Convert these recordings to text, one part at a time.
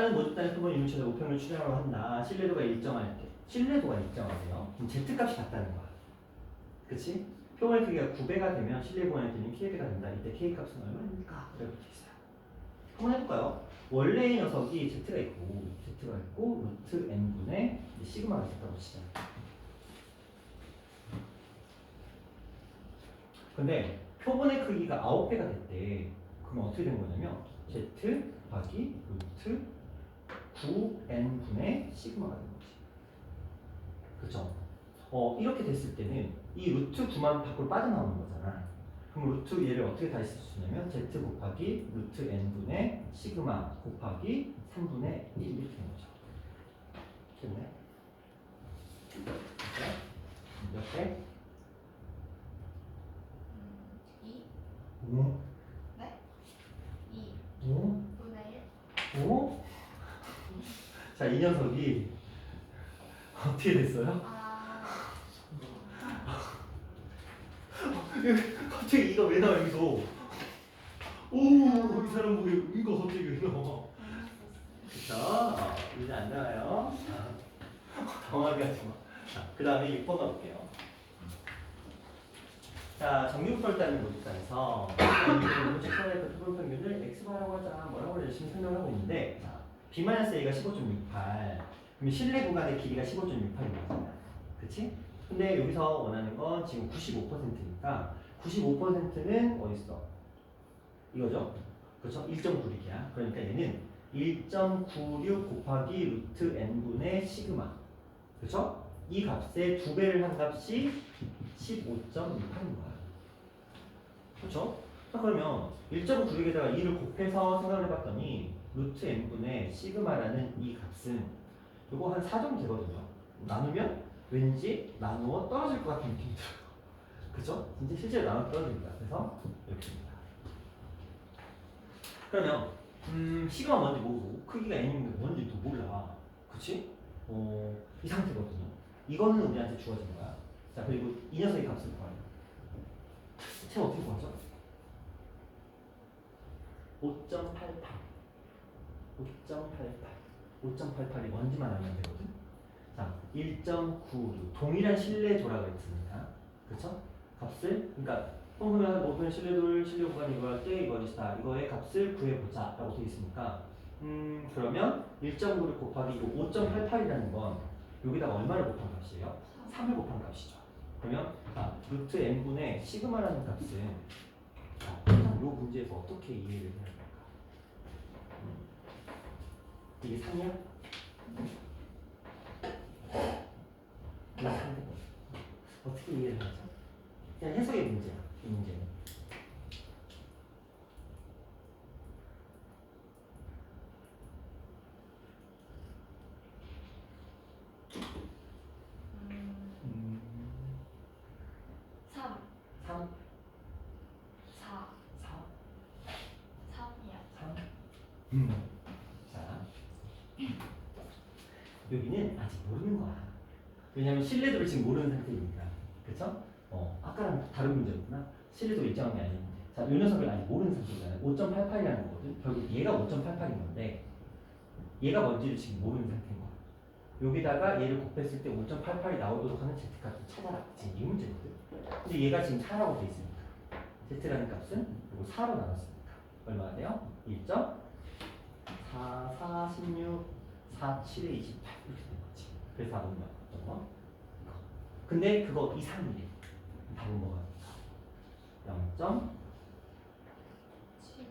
다른 모집단의 표본 이루처럼 우편을 출력하려 한다. 신뢰도가 일정할 때. 신뢰도가 일정하대요. 그럼 Z값이 같다는 거야. 그치? 표본의 크기가 9배가 되면 신뢰 보관할 때는 K배가 된다. 이때 K값은 얼마입니까? 이렇게 돼 있어요. 한번 해볼까요? 원래의 녀석이 Z가 있고 루트 N분의 시그마가 있다고 치자. 근데 표본의 크기가 9배가 됐대. 그럼 어떻게 된 거냐면 Z 곱하기 루트 9N분의 시그마가 된 거지. 그쵸? 이렇게 됐을 때는 이 루트 9만 밖으로 빠져나오는 거잖아. 그럼 루트 얘를 어떻게 다시 쓸 수 있냐면 Z 곱하기 루트 N분의 시그마 곱하기 3분의 1 이렇게 되는 거죠. 됐네? 이렇게 2? 5 네? 2 5 분의 5 자, 이 녀석이 어떻게 됐어요? 1? 갑자기 이가 왜 나와 여기서? 오, 이 사람 보기 이거 갑자기 왜 나와? 그쵸? 이제 안 나와요. 당황하게 하지 마. 자, 그 다음에 6번 가볼게요. 자, 정육설단의 모집단에서 책상의 표본 평균을 x바라고 하자. 뭐라고 열심히 설명하고 있는데, 자, b-a가 15.68. 그럼 실내 구간의 길이가 15.68인 거잖아. 그치? 근데 여기서 원하는 건 지금 95%니까 95%는 어디 있어? 이거죠? 그렇죠? 1.96이야. 그러니까 얘는 1.96 곱하기 루트 n분의 시그마. 그렇죠? 이 값의 2배를 한 값이 15.68인 거야. 그렇죠? 자, 그러면 1.96에다가 2를 곱해서 생각을 해봤더니 루트 n분의 시그마라는 이 값은 이거 한 4 정도 되거든요. 나누면 왠지 나누어 떨어질 것 같은 느낌이 들어요. 그쵸? 진짜 실제로 나누어 떨어집니다. 그래서 이렇게 됩니다. 그러면 시그마 뭔지 모르고 크기가 n인데 뭔지도 몰라. 그치? 이 상태거든요. 이거는 우리한테 주어진 거야. 자, 그리고 이 녀석의 값을 구하려. 쟤 어떻게 구하죠? 5.88 5.88이 뭔지만 알면 되거든. 자, 1.96 동일한 실내 조라가 있습니다. 그쵸? 값을 그러니까 평균한 높은 실내도를 실내 구간 이거 할 때 이거 있다. 이거의 값을 구해보자 라고 되어 있으니까 그러면 1.96 곱하기 5.88이라는 건 여기다가 얼마를 곱한 값이에요? 3을 곱한 값이죠. 그러면 루트 n분의 시그마라는 값은 이 문제에서 어떻게 이해를 해야 될까? 이게 3이야? 어떻게 이해를 하죠? 그냥 해석의 문제야, 이 문제는. 음. 3 3? 4 4? 3이야 3? 자, 여기는 아직 모르는 거야. 왜냐면 신뢰도를 지금 모르는 상태이니까. 그쵸? 아까랑 다른 문제였구나. 신뢰도 일정한 게 아니었는데. 자, 이 녀석을 아직 모르는 상태잖아요. 5.88이라는 거거든. 결국 얘가 5.88인 건데, 얘가 뭔지를 지금 모르는 상태인 거야. 여기다가 얘를 곱했을 때 5.88이 나오도록 하는 Z값을 찾아라. 지금 이 문제거든. 근데 얘가 지금 4라고 돼 있으니까. Z라는 값은 이거 4로 나눴으니까. 얼마가 돼요? 1.4, 4, 16, 4, 7에 28. 이렇게 되는 거지. 그래서 답은 뭐야? 어떤 거? 이거. 근데 그거 이상이래. 답은 뭐가? 0. 7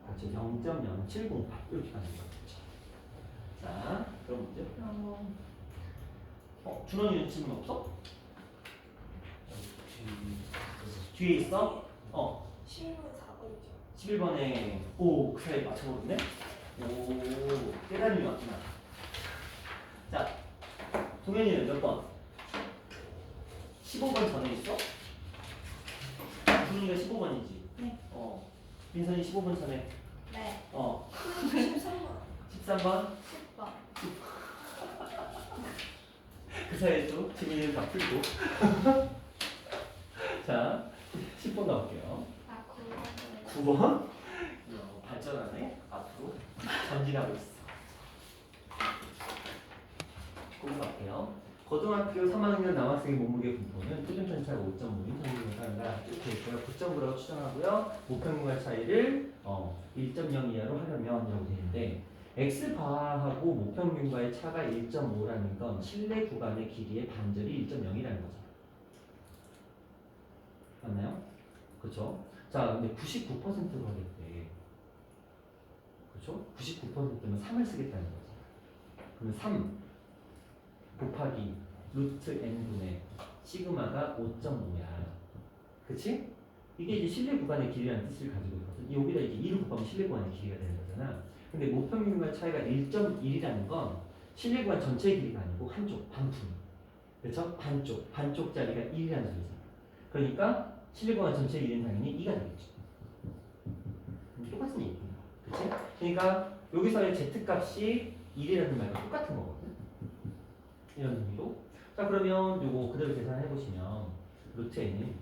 그렇죠. 0.0708 이렇게 가는 거죠. 자, 그럼 문제. 준원이는 질문 없어? 뒤에 있어? 11번 4번이죠 11번에 그 사이에 맞춰버렸네? 오, 깨달음이 왔구나. 자, 동현이는 몇 번? 15번 전에 있어? 준이가 15번이지? 네. 민선이 15번 전에. 네 13번 13번? 10번 그 사이에 또 지민이는 다 풀고. 자, 10번 가볼게요. 9번 9번? 발전하네. 앞으로 전진하고 있어. 그거 갈게요. 고등학교 3학년 남학생의 몸무게 분포는 표준편차가 5.5인 평균을 따른다. 이렇게 있고요. 9.9라고 추정하고요. 목표물과 차이를 1.0 이하로 하려면이라고 되는데 x바하고 목평균과의 차가 1.5라는 건 실내 구간의 길이의 반절이 1.0이라는 거죠. 맞나요? 그렇죠? 자, 근데 99%가 됐대. 그렇죠? 99%면 3을 쓰겠다는 거죠. 그러면 3 곱하기 루트 n분의 시그마가 5.5야. 그치? 이게 이제 실내 구간의 길이라는 뜻을 가지고 있거든. 여기다 이제 2를 곱하면 실내 구간의 길이가 되는 거잖아. 근데 목평균과의 차이가 1.1이라는 건 실내 구간 전체의 길이가 아니고 한쪽, 반품. 그렇죠? 반쪽짜리가 1이라는 소리잖아. 그러니까 실내 구간 전체의 길이는 당연히 2가 되겠죠. 똑같은 얘기입니다. 그치? 그러니까 여기서의 z 값이 1이라는 말과 똑같은 거거든. 이런 의미로. 자, 그러면 요거 그대로 계산해 보시면 루트 n은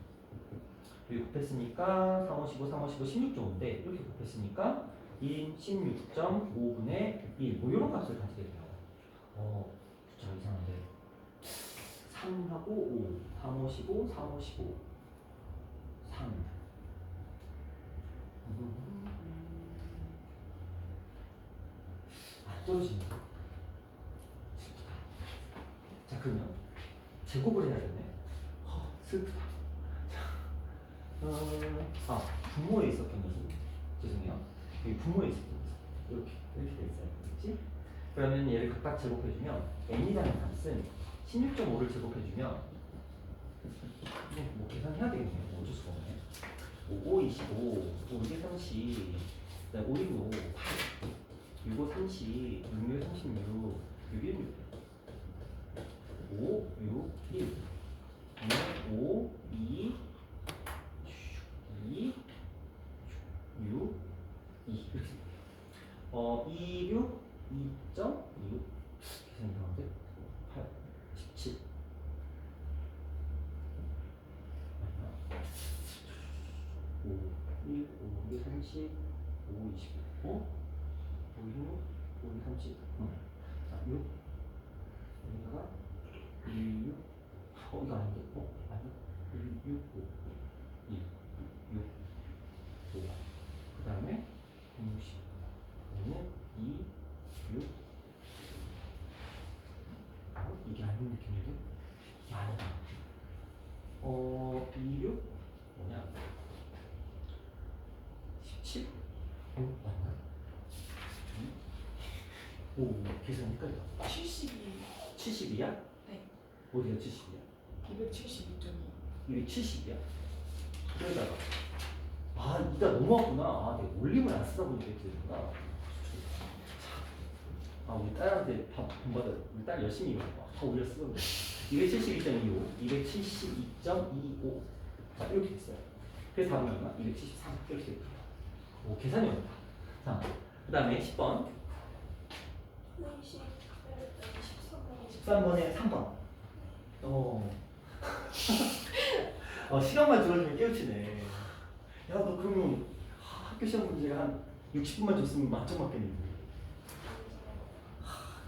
여기 곱했으니까 3, 5, 15, 3, 5, 15, 16정도인데 이렇게 곱했으니까 1인 16.5분의 1. 뭐 이런 값을 가지게 돼요. 숫자 이상한데 3하고 5, 3, 5, 15, 3, 5, 15, 3. 안 떨어지네. 자, 그러면 제곱을 해야겠네. 슬프다. 분모에 있었던 것은 죄송해요. 여기 분모에 있었던 것은 이렇게 돼 있어요. 그렇지? 그러면 얘를 각각 제곱해주면 n이라는 값은 16.5를 제곱해주면 뭐 계산해야 되겠네요. 어쩔 수가 없네. 5, 25, 5, 2, 30, 5, 6, 5, 8, 6, 5, 30, 6, 6, 36, 6, 1, 6, 5, 6, 1, 5, 2, 2, 6, 2. 26, 2.26. 계산이 나오는데 8, 17. 5, 1, 5, 2, 30, 5, 25, 5, 6, 5, 2, 30. 자, 6. 여기다가 1, 6. 이거 아닌데? 아니. 1, 6, 5. 1, 6, 5. 그 다음에 160. 그러면 2, 6. 이게 아닌 느낌인데? 이게 아니다. 2, 6. 뭐냐? 17? 맞나? 오, 계산 헷갈려. 72. 72야? 네. 어디가 70이야? 272.2. 270이야? 그러다가 이가 넘어왔구나. 내가 올림을 안 쓰다 보니까 이렇게 되구나. 우리 딸한테 밥 받아. 우리 딸 열심히 일하고 다 올려 쓰던데. 272.25, 272.25. 자, 이렇게 됐어요. 그래서 답은 얼마? 273. 이렇게 됐다. 오, 계산이 어렵다. 자, 그 다음에 10번. 13번에 3번. 시간만 줄어주면 깨우치네. 야, 너 그러면 학교 시험 문제가 한 60분만 줬으면 만점 맞겠는데.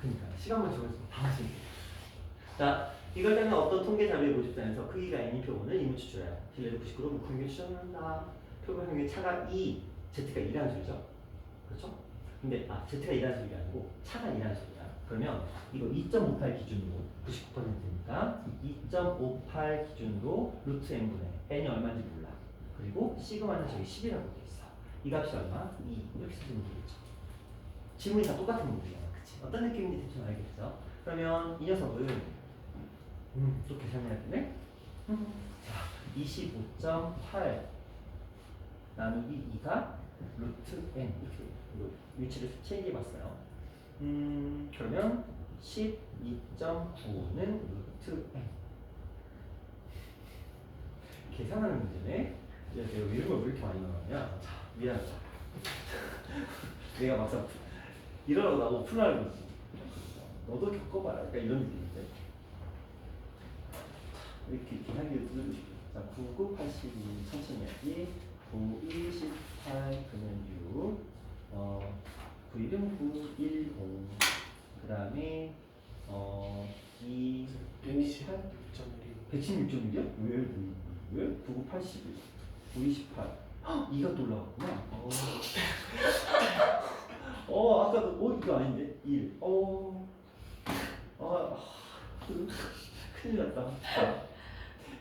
그러니까 시간만 줄어주면 다 하시네. 자, 이걸 따면 어떤 통계 자료의 모집단에서 크기가 n인 표본을 이무 추출해요. 딜레드 99로 목표균 추정한다. 표본형의 차가 2, z가 2라는 소리죠. 그렇죠? 근데 z가 2라는 소리가 아니고 차가 2라는 소리야. 그러면 이거 2.58 기준으로 99%니까 2.58 기준으로 루트 n분의 n이 얼마인지 몰라. 그리고 시그마는 저기 10이라고 돼 있어. 이 값이 얼마? 2. 이렇게 쓰면 되겠죠. 지문이 다 똑같은 문제잖아. 그치? 어떤 느낌인지 대충 알겠죠? 그러면 이 녀석은 또 계산해야 되네? 자, 25.8 나누기 2가 루트 n 이렇게 위치를 체크해 봤어요. 그러면 12.9는 루트 n. 계산하는 문제네. 내가 이런 걸 왜 이렇게 많이 나왔냐? 자, 미안하다. 내가 막상 이러라고 나보고 풀라고 그러지. 너도 겪어봐라. 약간 이런 느낌인데. 이렇게 계산기를 두드리고 싶어. 자, 9, 9, 82, 천천히 하기. 9, 1, 18, 그러면 6. 9, 1은 9, 1, 0. 그 다음에 116.1이야? 왜? 99, 81, 528. 헉, 2가 또 올라갔구나. 아까도, 이거 아닌데? 1. 큰일 났다. 자,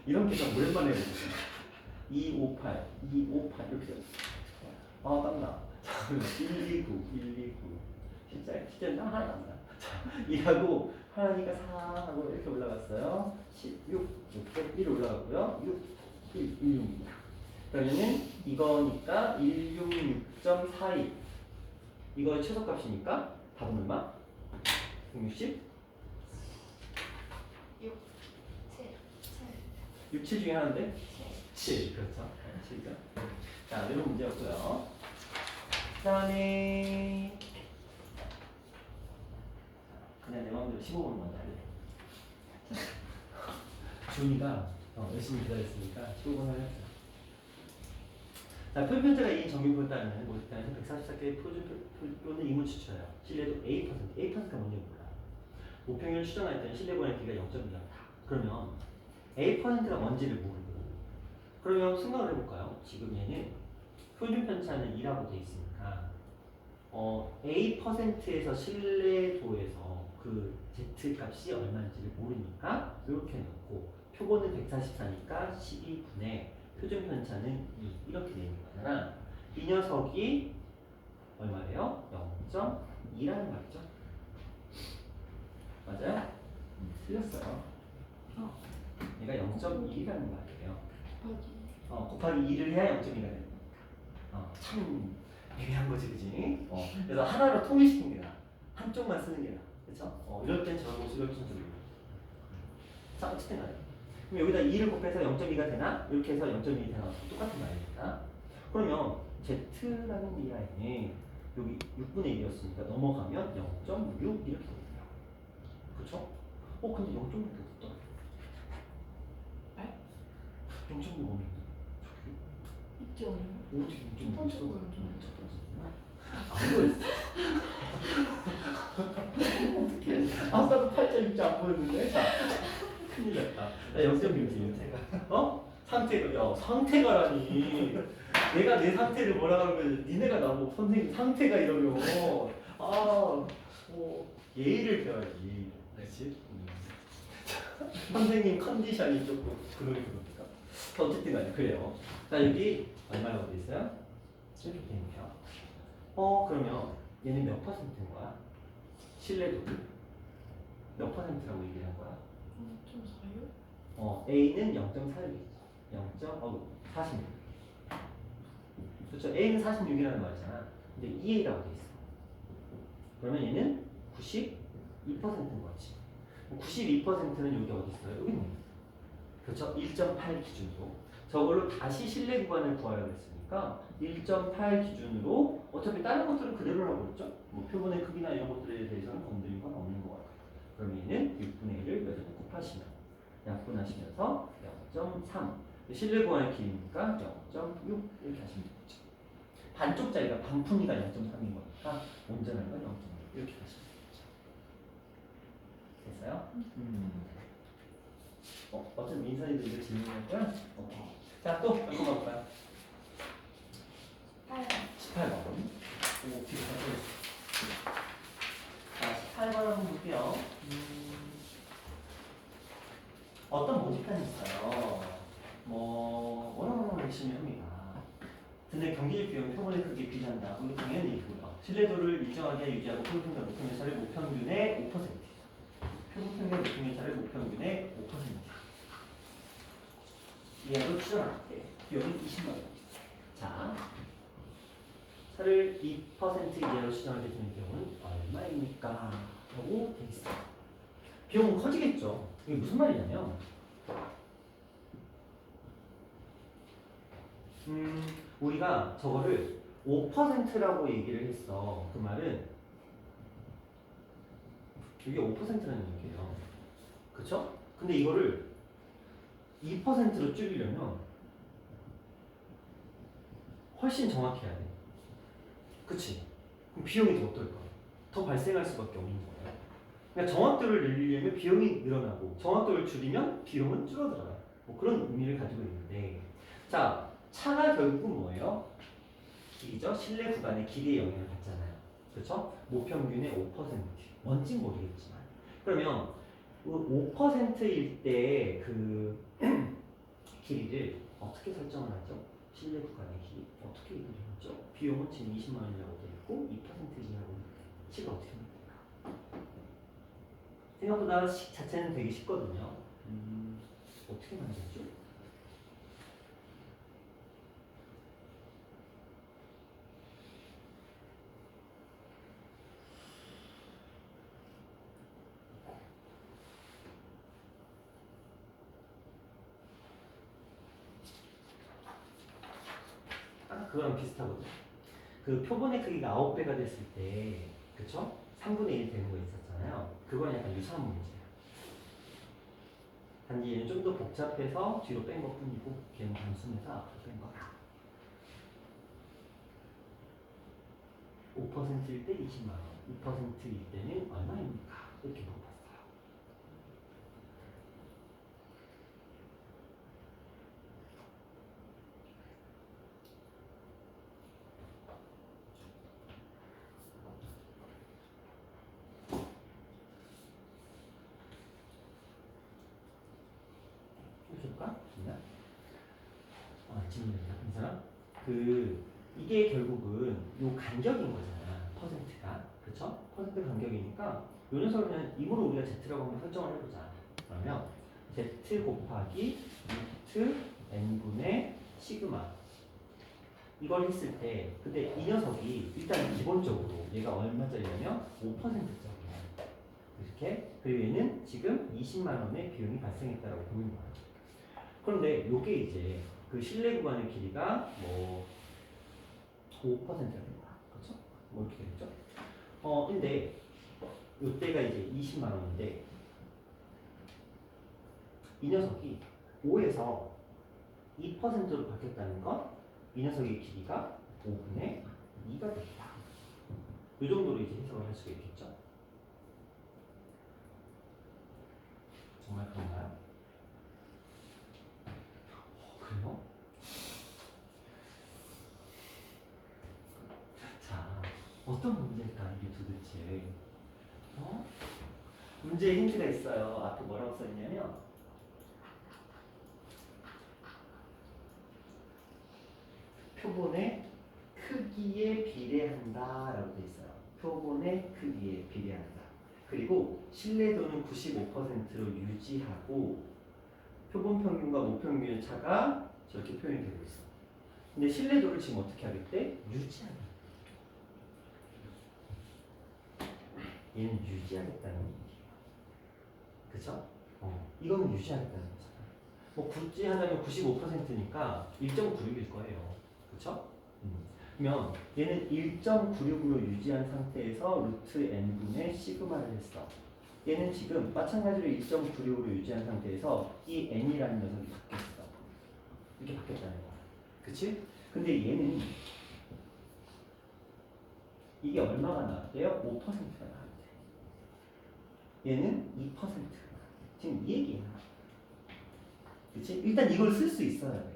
이런 계산 오랜만에 해보자. 258, 258, 이렇게 됐어. 땀나. 자, 129, 129. 진짜 땀 하나 안 나. 자, 2하고, 하나니까 4하고 이렇게 올라갔어요. 16, 1 올라갔고요. 6, 1, 166. 그러면은 이거니까 166.42. 이거의 최소값이니까 답은 얼마? 160? 6, 7, 6, 7 중에 하나인데? 7. 그렇죠. 7죠. 자, 이런 문제였고요. 그 다음에 그냥 내 마음대로 15번 먼저 할래. 준이가 열심히 기다렸으니까 15번 하겠습니다. 자, 표현자가 이인 정규표에 따르는 모집단에서 144개의 표는 이문 추출해요. 신뢰도 A%가 뭔지 몰라. 모평률 추정할 때는 신뢰분의 기가 0.2다. 그러면 A%가 뭔지를 모르고 그러면 생각을 해볼까요? 지금 얘는 표준 편차는 2라고 돼 있으니까 A%에서 신뢰도에서 그 Z 값이 얼마인지를 모르니까 이렇게 넣고 표본은 144니까 12분의 표준 편차는 2 이렇게 되는 거잖아. 이 녀석이 얼마래요? 0.2라는 말이죠. 맞아요? 틀렸어요. 얘가 0.1이라는 말이에요. 곱하기 2를 해야 0.2가 되는 거니까. 참 애매한 거지, 그지? 그래서 하나로 통일시키는 게 나아. 한쪽만 쓰는 게 나아. 그쵸? 이럴 땐 저런 모습, 이럴 땐 저런 모습. 자, 어쨌든 간에. 그럼 여기다 2를 곱해서 0.2가 되나? 이렇게 해서 0.2가 되나? 똑같은 말이니까. 그러면 Z라는 이 라인이 여기 6분의 1이었으니까 넘어가면 0.6 이렇게 되네요. 그쵸? 근데 0.6이 없다. 0.6 없는데? 있죠. 어디 0.6 있어? 첫 안 보였어. 어떻게 아까도 8.6자 안 보였는데? 자, 큰일 났다. 0.6이에요. 상태가라니. 내가 내 상태를 뭐라 그러면 니네가 나보고 선생님 상태가 이러면 예의를 배워야지. 그렇지? 선생님 컨디션이 조금 그러니까. 어쨌든 간에 그래요. 자, 여기 얼마라고 돼 있어요? 이렇게 되니까. 그러면 얘는 몇 %인 거야? 신뢰도를 몇 %라고 얘기를 한 거야? 좀 사요? A는 0.46이죠. 0.46. 그렇죠. A는 46이라는 말이잖아. 근데 EA라고 돼 있어. 그러면 얘는 92%인 거지. 92%는 여기 어디 있어요? 여기 있네. 그렇죠. 1.8 기준으로. 저걸로 다시 신뢰 구간을 구하려고 했으니까 1.8 기준으로 어차피 다른 것들은 그대로라고 그랬죠. 뭐 표본의 크기나 이런 것들에 대해서는 건드린 건 없는 것 같아요. 그럼 얘는 6분의 1을 몇으로 곱하시면 약분하시면서 0.3 신뢰 구간의 길이니까 0.6 이렇게 하시면 되겠죠. 반쪽짜리가 반푼이가 0.3인 거니까 온전한 건 0.6 이렇게 하시면 되겠죠. 됐어요? 어차피 민선이도 이거 질문할 거야? 오케이. 자, 또 몇 번 가볼까요? 18번. 오, 뒤로 가보겠습니다. 자, 18번 한번 볼게요. 어떤 모집단이 있어요. 워낙 열심히 합니다. 근데 경기적 비용이 표본의 크기에 비례한다. 이거 당연히 있고요. 신뢰도를 일정하게 유지하고 표본평균 목표면차를 목평균의 5%. 표본평균 목표면차를 목평균의 5%. 이하로 추정할게. 비용이 20만 원. 자, 차를 2% 이하로 추정하게 되는 경우는 얼마입니까? 라고 돼 있어요. 비용은 커지겠죠. 이게 무슨 말이냐면 우리가 저거를 5%라고 얘기를 했어. 그 말은 이게 5%라는 얘기예요. 그쵸? 근데 이거를 2%로 줄이려면 훨씬 정확해야 돼. 그치? 그럼 비용이 더 어떨까? 더 발생할 수밖에 없는 거예요. 그러니까 정확도를 늘리려면 비용이 늘어나고 정확도를 줄이면 비용은 줄어들어요. 뭐 그런 의미를 가지고 있는데 자 차가 결국은 뭐예요? 길이죠. 실내 구간의 길이에 영향을 받잖아요. 그렇죠? 모평균의 5% 뭔진 모르겠지만 그러면 그 5%일 때 그 길이를 어떻게 설정을 하죠? 실내 구간의 길이 어떻게 얘기를 하죠? 비용은 지금 20만 원이라고 되어 있고 2%이라고 식을 어떻게 합니까? 생각보다 식 자체는 되게 쉽거든요. 어떻게 만들죠? 그거랑 비슷하거든요. 그 표본의 크기가 9배가 됐을 때, 그쵸? 3분의 1 되는 거 있었잖아요. 그건 약간 유사한 문제예요. 단지 얘는 좀 더 복잡해서 뒤로 뺀 것 뿐이고, 걔는 단순해서 앞으로 뺀 거다. 5%일 때 20만 원, 2%일 때는 얼마입니까? 이렇게 물어봤어요. 해줄까? 그냥? 질문이야, 이 사람? 이게 결국은 요 간격인 거잖아, 퍼센트가. 그쵸? 퍼센트 간격이니까 요 녀석은 임으로 우리가 Z라고 한번 설정을 해보자. 그러면 Z 곱하기 루트 N분의 시그마 이걸 했을 때 근데 이 녀석이 일단 기본적으로 얘가 얼마짜리냐면 5%짜리야. 이렇게. 그리고 얘는 지금 20만 원의 비용이 발생했다라고 보는 거야. 그런데 요게 이제 그 실내 구간의 길이가 뭐 5%가 된 거야. 그렇죠? 뭐 이렇게 되겠죠? 근데 요때가 이제 20만 원인데 이 녀석이 5에서 2%로 바뀌었다는 건 이 녀석의 길이가 5분의 2가 된다. 이 정도로 이제 해석을 할 수가 있겠죠? 정말 그런가요? 그래요? 자, 어떤 문제일까 이게 도대체? 문제에 힌트가 있어요. 앞에 뭐라고 써있냐면 표본의 크기에 비례한다 라고 되어 있어요. 표본의 크기에 비례한다. 그리고 신뢰도는 95%로 유지하고 표본 평균과 모평균의 차가 저렇게 표현이 되고 있어. 근데 신뢰도를 지금 어떻게 하겠대? 유지하겠다. 얘는 유지하겠다는 얘기예요. 그쵸? 이거는 유지하겠다는 거잖아. 뭐 굳이 하자면 95%니까 1.96일 거예요. 그쵸? 그러면 얘는 1.96으로 유지한 상태에서 루트 n분의 시그마를 했어. 얘는 지금 마찬가지로 1.96으로 유지한 상태에서 이 n이라는 녀석이 바뀌었어. 이렇게 바뀌었다는 거야. 그치? 근데 얘는 이게 얼마가 나왔대요? 5%가 나왔대. 얘는 2%가 나왔대. 지금 이 얘기야. 그치? 일단 이걸 쓸 수 있어야 돼.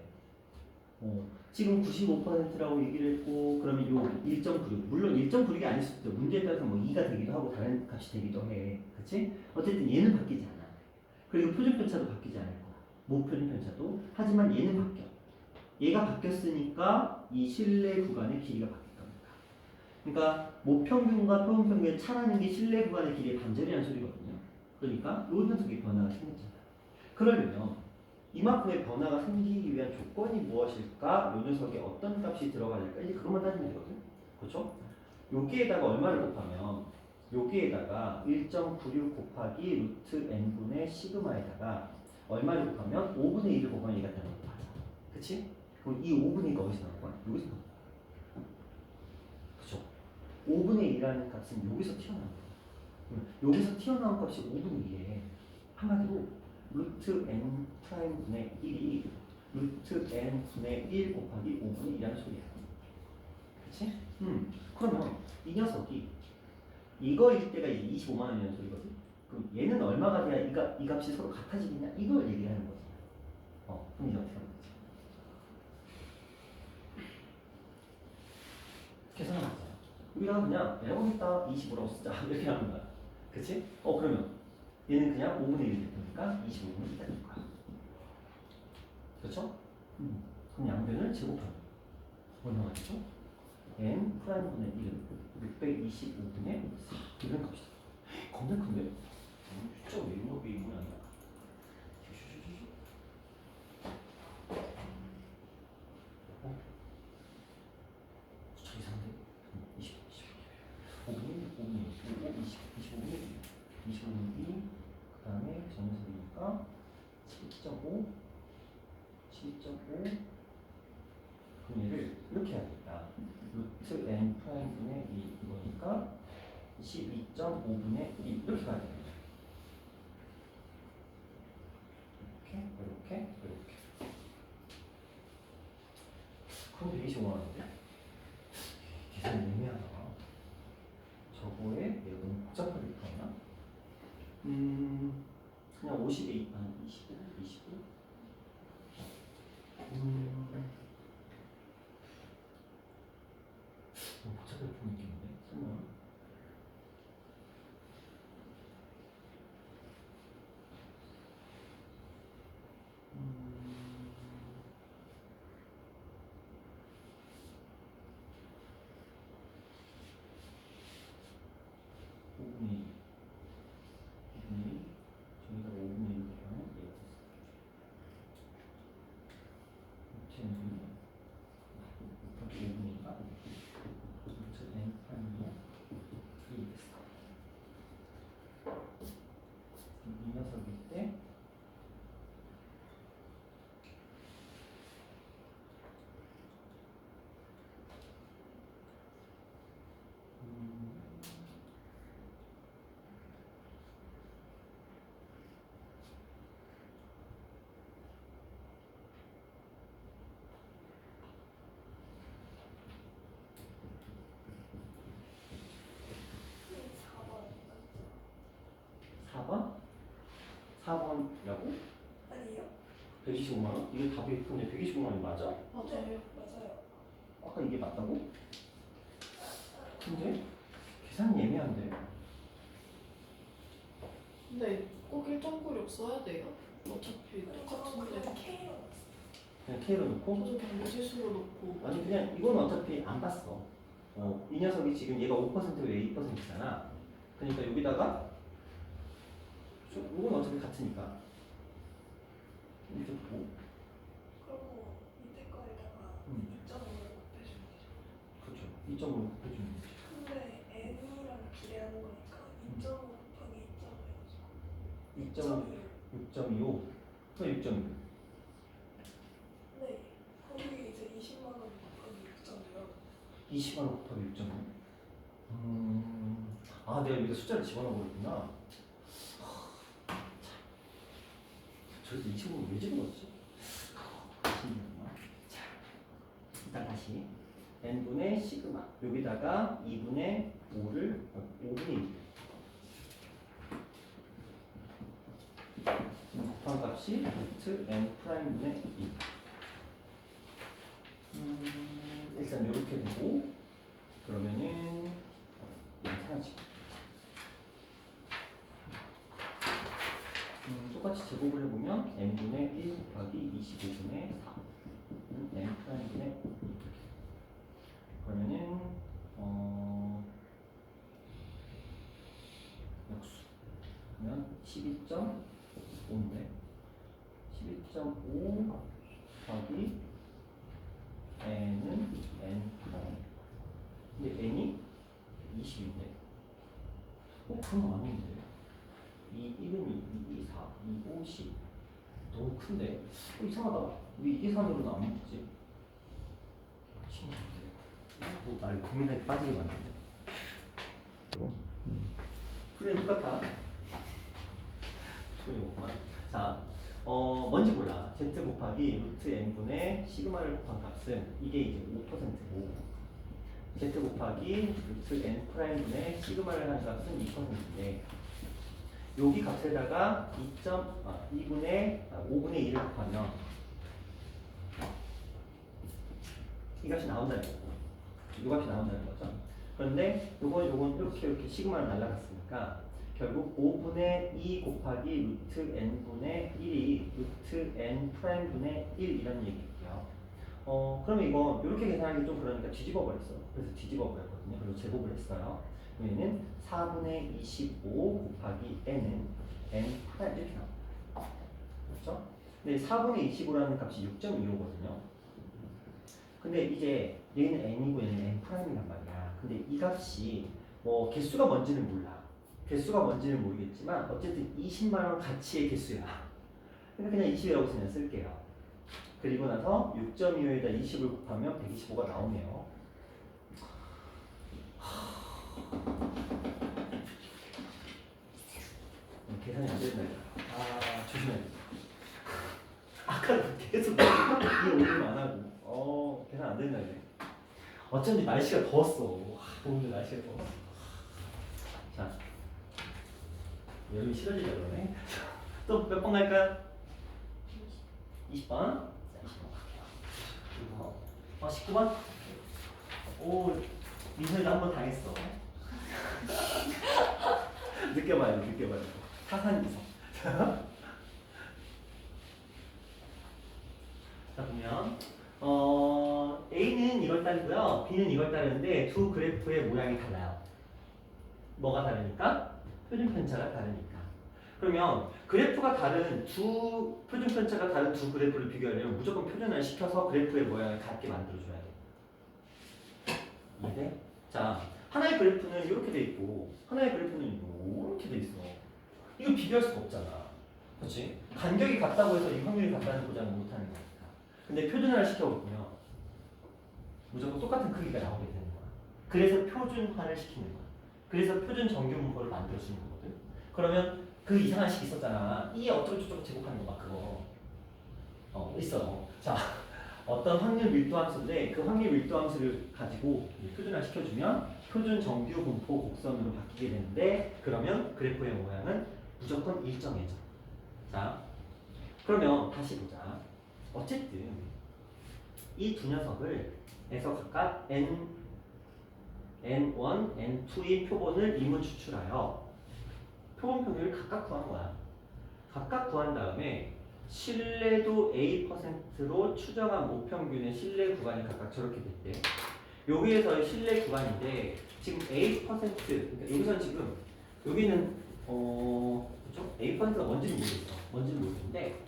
지금 95%라고 얘기를 했고 그러면 요 1.96 물론 1.96이 아닐 수도 있죠. 문제에 따라서 뭐 2가 되기도 하고 다른 값이 되기도 해. 그치? 어쨌든 얘는 바뀌지 않아. 그리고 표준편차도 바뀌지 않을 거야. 모표준편차도. 하지만 얘는 바뀌어. 얘가 바뀌었으니까 이 실내 구간의 길이가 바뀔 겁니다. 그러니까 모평균과 표본평균의 차라는 게 실내 구간의 길이의 반절이라는 소리거든요. 그러니까 요 녀석의 변화가 생겼잖아. 그러려면 이만큼의 변화가 생기기 위한 조건이 무엇일까? 요 녀석에 어떤 값이 들어가야 될까? 이제 그것만 따지면 되거든. 그렇죠? 여기에다가 얼마를 곱하면 여기에다가 1.96 곱하기 루트 n분의 시그마에다가 얼마를 곱하면 5분의 1을 곱하면 얘가 되는 거야. 그치? 그럼 이 5분의 1가 어디서 나올 거야? 여기서 나올 거야. 그쵸? 5분의 1이라는 값은 여기서 튀어나온 거야. 여기서 튀어나온 값이 5분의 2에 한마디로 루트 n 프라임 분의 1이 루트 n 분의 1 곱하기 5분의 2라는 소리야. 그치? 그러면 이 녀석이 이거일 때가 이제 25만 원이라는 소리거든. 그럼 얘는 얼마가 돼야 이 값이 서로 같아지겠냐? 이걸 얘기하는 거지. 그럼 이제 어떻게 하는 거지? 계산을 하자. 여기다가 그냥 내려오겠다 25라고 쓰자. 이렇게 하는 거야. 그치? 그러면 얘는 그냥 5분의 1이 되니까 25분의 2가 될 거야. 그렇죠? 그럼 양변을 제곱하면 얼마가 되죠? n 프라임분의 1은 625분의 4 이런 값이다. 겁나 큰데? 진짜 왜 이렇게 이 모양이야? 숫자 이상한데? 20, 5분의 5분의 20, 25분의 25분의 2, 그 다음에 정수니까 12.5, 12.5. 그럼 얘를 이렇게 해야겠다. 루트 n 프라임분의 2 이거니까 12.5분의 2 이렇게 가야 됩니다. 이렇게. 그럼 되게 좋아하는데? 계산이 애매하다. 저거에 내가 너무 복잡하게 풀었나? 그냥 50에 25. 너무 복잡하게 푸는 느낌인데? 설마? 저기다가 5분의 1 하면 얘가 쟤는 5분의 2가 루트 n 프라임이야 2 됐어. 이 녀석일 때 음, 4번이라고? 아니요. 125만 원? 이게 답이 근데 125만 원이 맞아? 맞아요. 아까 이게 맞다고? 근데 계산이 애매한데. 근데 꼭 1.96 써야 돼요? 어차피 똑같은데. 그냥 K로 넣고 저도 그냥 무지수로 놓고. 아니 그냥 이건 어차피 안 봤어. 이 녀석이 지금 얘가 5%고 얘 2%잖아. 그러니까 여기다가 이건 어차피 같으니까 이렇게 보고 그리고 밑에 거에다가 2.5를 곱해주면 되죠. 그렇죠. 2.5로 곱해주면 되지. 근데 n이랑 비례하는 거니까 2.5 곱하기 2.5 2.5 6.25 또 6.25 네. 거기 이제 20만 원 곱하기 6.5요. 20만 원 곱하기 6.5 내가 여기다 숫자를 집어넣어버렸구나. 저기서 25를 왜 집어넣었지? 자, 일단 다시 n분의 시그마 여기다가 2분의 5를 5분의 1 곱한 값이 루트 n 프라임분의 2 일단 이렇게 되고 그러면은 이상하지. 똑같이 제곱을 해보면 n분의 1 곱하기 25분의 4 n 프라임분의 5 그러면은 역수 그러면 12.5인데 12.5 곱하기 n은 n 프라임 근데 n이 20인데 그럼 아닌데 1은 2, 4, 2, 5, 10 너무 큰데? 이상하다. 왜 이게 3으로는 안 먹지? 신기한데? 날 고민에 빠지게 만드네. 그래 똑같아. 소용없구만. 자, 뭔지 몰라. z 곱하기 루트 n분의 시그마를 곱한 값은 이게 이제 5%고 z 곱하기 루트 n 프라임분의 시그마를 한 값은 2%인데 여기 값에다가 5분의 1을 곱하면 이 값이 나온다는 거고 이 값이 나온다는 거죠. 그런데 요건 이렇게 시그마로 날라갔으니까 결국 5분의 2 곱하기 루트 n분의 1이 루트 n 프라임분의 1이라는 얘기고요. 그러면 이거 이렇게 계산하기 좀 그러니까 뒤집어 버렸어. 그래서 뒤집어 버렸거든요. 그리고 제곱을 했어요. 얘는 4분의 25 곱하기 n은 n 프라임 이렇게 나옵니다. 그렇죠? 근데 4분의 25라는 값이 6.25거든요. 근데 이제 얘는 n이고 얘는 n 프라임이란 말이야. 근데 이 값이 뭐 개수가 뭔지는 몰라. 개수가 뭔지는 모르겠지만 어쨌든 20만 원 가치의 개수야. 그러니까 그냥 20이라고 그냥 쓸게요. 그리고 나서 6.25에다 20을 곱하면 125가 나오네요. 계산이 안 된다. 조심해야 돼. 아까도 계속 이 오류를 안 하고 계산 안 된다 이제. 어쩐지 날씨가 더웠어. 오늘 날씨가 더웠어. 자, 여름이 싫어지려 그러네. 또 몇 번 갈까요? 20번. 자, 20번 갈게요. 그리고 19번. 오, 민선이도 한 번 당했어. 느껴봐요. 타산 이성. 자, 보면 A는 이걸 따르고요. B는 이걸 따르는데 두 그래프의 모양이 달라요. 뭐가 다르니까? 표준 편차가 다르니까. 그러면 그래프가 다른 표준 편차가 다른 두 그래프를 비교하려면 무조건 표준을 시켜서 그래프의 모양을 같게 만들어줘야 돼. 이해돼? 자, 하나의 그래프는 이렇게 돼 있고 하나의 그래프는 이렇게 돼 있어. 이거 비교할 수가 없잖아. 그렇지? 간격이 같다고 해서 이 확률이 같다는 보장은 못하는 거니까. 근데 표준화를 시켜보면 무조건 똑같은 크기가 나오게 되는 거야. 그래서 표준화를 시키는 거야. 그래서 표준 정규 분포를 만들어주는 거거든. 그러면 그 이상한 식 있었잖아. 이 어쩌고저쩌고 제곱하는 거 막 그거. 있어. 자, 어떤 확률 밀도 함수인데 그 확률 밀도 함수를 가지고 표준화 시켜주면 표준 정규 분포 곡선으로 바뀌게 되는데 그러면 그래프의 모양은 무조건 일정해져. 자, 그러면 다시 보자. 어쨌든 이 두 녀석을 에서 각각 n1, n2의 표본을 이문 추출하여 표본 평균을 각각 구한 거야. 각각 구한 다음에 신뢰도 A%로 추정한 모평균의 신뢰 구간이 각각 저렇게 됐대. 여기에서의 신뢰 구간인데 지금 A%, 그러니까 여기서는 지금 여기는 그렇죠? A%가 뭔지는 모르겠는데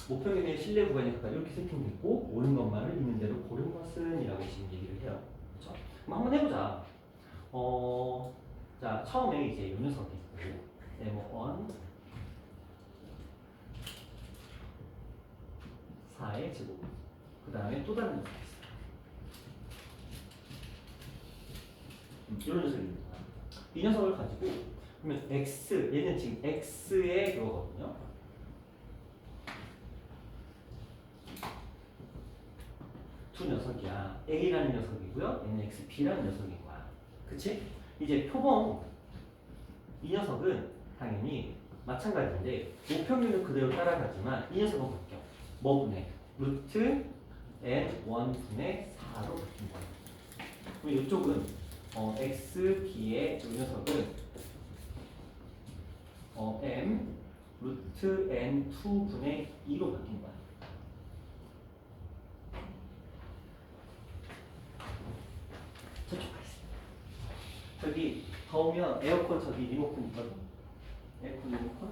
목표균의 신뢰 구간이 각각 이렇게 세팅됐고 옳은 것만을 있는 대로 고른 것은 이라고 지금 얘기를 해요. 그렇죠? 그럼 한번 해보자. 자, 처음에 이제 요 녀석이 있고 M1 4의 제곱 그 다음에 또 다른 녀석이 있어요. 이런 녀석입니다. 이 녀석을 가지고 그러면 X, 얘는 지금 X의 그거거든요. 두 녀석이야. A라는 녀석이고요. 얘는 X, B라는 녀석인 거야. 그치? 이제 표본 이 녀석은 당연히 마찬가지인데 모평균은 그대로 따라가지만 이 녀석은 바뀌어. 뭐 분의? 루트 n1분의 4로 바뀐 거야. 그럼 이쪽은 x, b의 이 녀석은 m 루트 n2분의 2로 바뀐 거야. 저쪽 가 있어. 저기 더우면 에어컨 저기 리모컨 있거든. 에어컨 리모컨.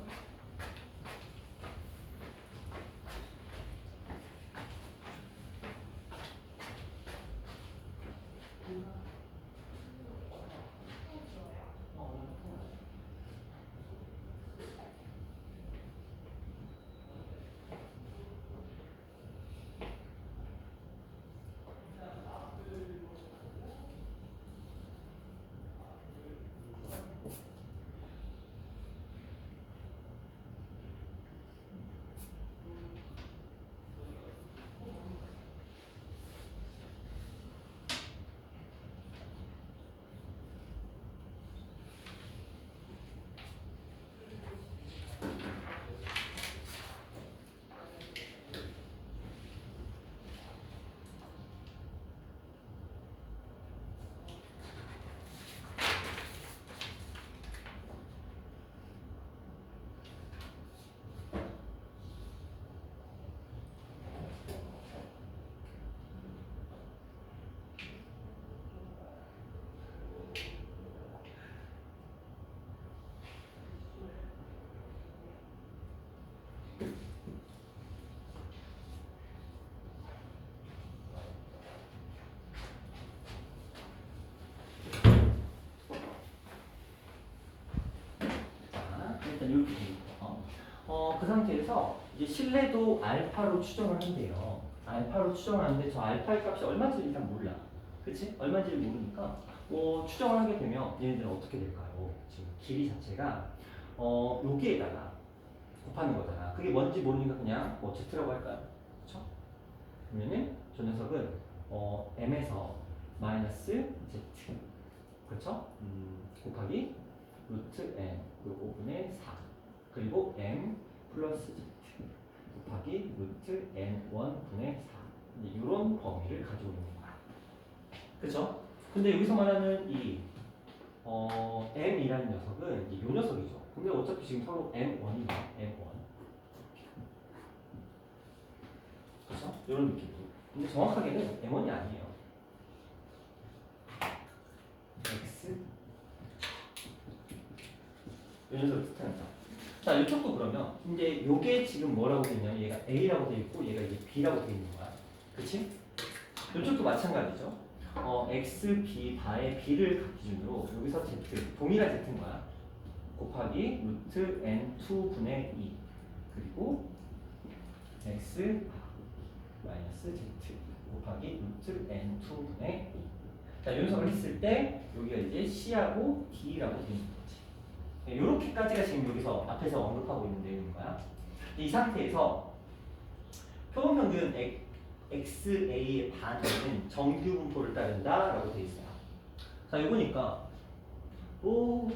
이렇게 되겠고, 그 상태에서 이제 실내도 알파로 추정을 한대요. 알파로 추정을 하는데 저 알파의 값이 얼마인지 일단 몰라. 그치? 얼마인지를 모르니까 추정을 하게 되면 얘네들은 어떻게 될까요? 지금 길이 자체가 여기에다가 곱하는 거잖아. 그게 뭔지 모르니까 그냥 뭐 Z라고 할까요? 그쵸? 그러면은 저 녀석은 m에서 마이너스 Z 그렇죠? 곱하기 루트 n 그 5분의 4 그리고 m 플러스 Z 곱하기 루트 n1분의 4 이런 범위를 가지고 있는 거야. 그쵸? 근데 여기서 말하는 이 m이라는 녀석은 이 녀석이죠. 근데 어차피 지금 서로 m1이면 m1 그쵸? 이런 느낌으로. 근데 정확하게는 m1이 아니에요. x 이 녀석을 뜻하는 거. 자, 이쪽도 그러면 이제 요게 지금 뭐라고 돼 있냐면 얘가 a라고 돼 있고 얘가 이제 b라고 돼 있는 거야. 그치? 이쪽도 마찬가지죠. x, b, 바의 b를 기준으로 여기서 z, 동일한 z인 거야. 곱하기 루트 n2분의 2 그리고 x 마이너스 z 곱하기 루트 n2분의 2. 자, 연속을 했을 때 여기가 이제 c하고 d라고 되어 있는 거지. 이렇게까지가 지금 여기서 앞에서 언급하고 있는 내용인 거야. 이 상태에서 표본평균 XA의 반은 정규 분포를 따른다 라고 되어 있어요. 자, 이거니까 뭘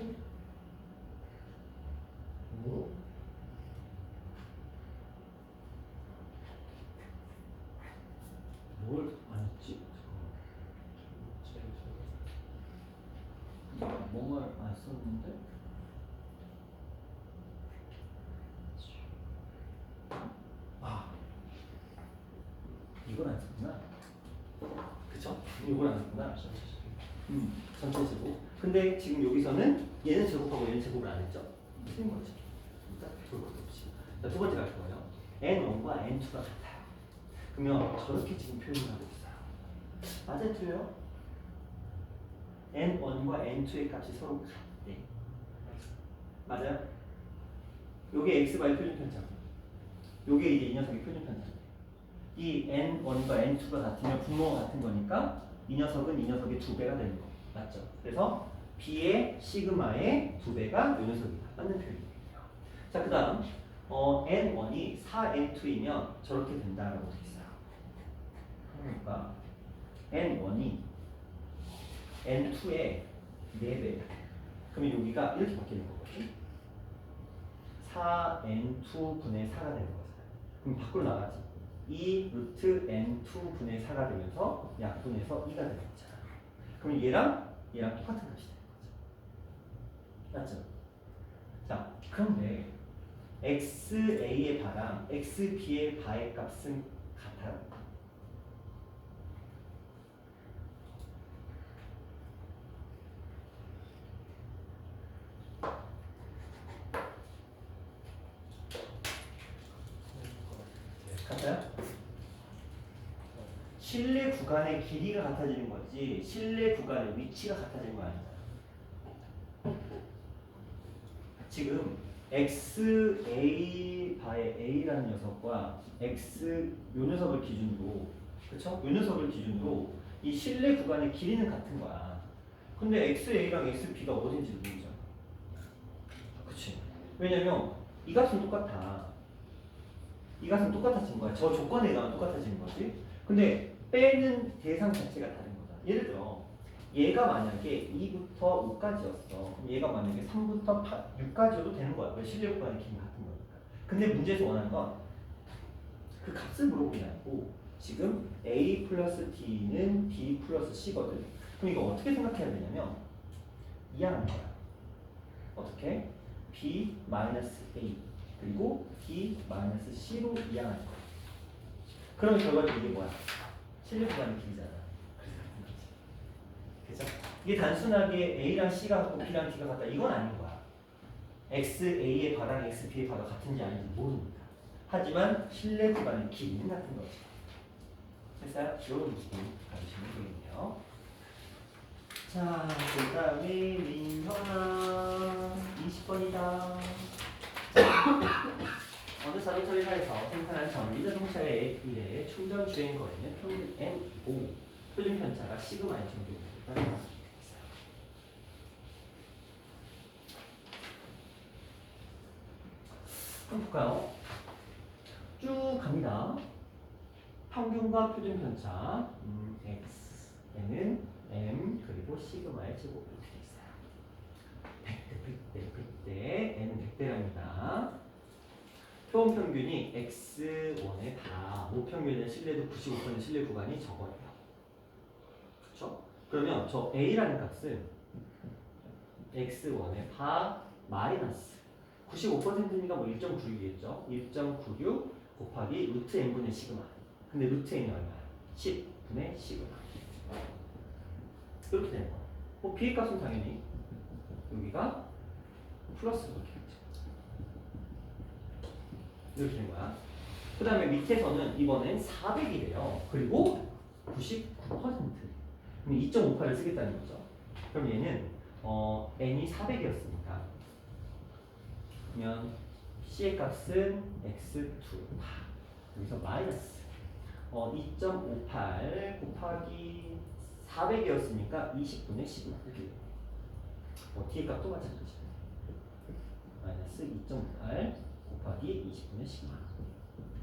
안 했지? 뭐만 안 썼는데? 이걸 안 썼구나. 그쵸? 이걸 안 썼구나. 전체 제곱. 근데 지금 여기서는 얘는 제곱하고 얘는 제곱을 안 했죠? 틀린 거죠. 일단 볼 것도 없이. 자, 두 번째 갈 거예요. N1과 N2가 같아요. 그러면 저렇게 지금 표현을 하고 있어요. 맞아요? 틀려요? N1과 N2의 값이 서로 같대. 맞아요? 요게 X바의 표준 편차고 요게 이제 이 녀석의 표준 편차인데 이 N1과 N2가 같으면 분모가 같은 거니까 이 녀석은 이 녀석의 2배가 되는 거 맞죠? 그래서 B의 시그마의 2배가 이 녀석이다 맞는 표현이에요. 자, 그 다음 N1이 4N2이면 저렇게 된다라고 되어 있어요. 그러니까 N1이 N2의 4배 그러면 여기가 이렇게 바뀌는 거거든. 4N2분의 4가 되는 거잖아요. 그럼 밖으로 나가지. 2 루트 N2분의 4가 되면서 약분해서 2가 되는 거잖아. 그럼 얘랑 똑같은 값이 되는 거죠. 맞죠? 자, 그런데 XA의 바랑 XB의 바의 값은 같아요? 같아요? 실내 구간의 길이가 같아지는 거지 실내 구간의 위치가 같아지는 거 아니잖아. 지금 XA 바의 A라는 녀석과 X 요 녀석을 기준으로 그쵸? 요 녀석을 기준으로 이 실내 구간의 길이는 같은 거야. 근데 XA랑 XB가 어딘지 모르잖아. 그치? 왜냐면 이 값은 똑같아. 이 값은 똑같아진 거야. 저 조건에 의하면 똑같아지는 거지. 근데 빼는 대상 자체가 다른 거다. 예를 들어 얘가 만약에 2부터 5까지였어. 그럼 얘가 만약에 3부터 6까지여도 되는 거야. 왜 실내 구간의 길이 같은 거니까. 근데 문제에서 원하는 건 그 값을 물어보지 않고 지금 A 플러스 D는 B 플러스 C거든. 그럼 이거 어떻게 생각해야 되냐면 이해하는 거야. 어떻게? B 마이너스 A 그리고 D 마이너스 C로 이해하는 거야. 그러면 결과적으로 이게 뭐야? 실내 구간의 길이잖아. 그죠? 이게 단순하게 A랑 C가 같고 B랑 D가 같다 이건 아닌 거야. XA의 바랑 XB의 바가 같은지 아닌지 모르니까. 하지만 실내 구간의 길이는 같은 거죠. 됐어요? 이런 느낌 가지시면 되겠네요. 자, 그 다음에 민현아 20번이다. 어느 자동차 회사에서 생산한 전기 자동차의 일회 충전 주행 거리는 평균 N이고 표준 편차가 시그마의 정도입니다. 한번 볼까요? 쭉 갑니다. 평균과 표준 편차 X에는 M 그리고 시그마의 제곱 이렇게 돼 있어요. 100대 N은 100대랍니다. 표본 평균이 X1에 다 모평균의 신뢰도 95% 신뢰 구간이 적어요. 그렇죠? 그러면 저 A라는 값은 X1에 다 마이너스 95%니까 뭐 1.96이겠죠? 1.96 곱하기 루트 n분의 시그마. 근데 루트 n이 얼마야? 10분의 시그마. 이렇게 되는 거야. 뭐 B의 값은 당연히 여기가 플러스 이렇게 되죠. 이렇게 된 거야. 그 다음에 밑에서는 이번엔 400이래요. 그리고 99%. 그럼 2.58을 쓰겠다는 거죠. 그럼 얘는 n이 400이었으니까 그러면 C의 값은 x2 여기서 마이너스 2.58 곱하기 400이었으니까 20분의 10 이렇게 D의 값도 마찬가지 마이너스 2.58 곱하기 20분의 10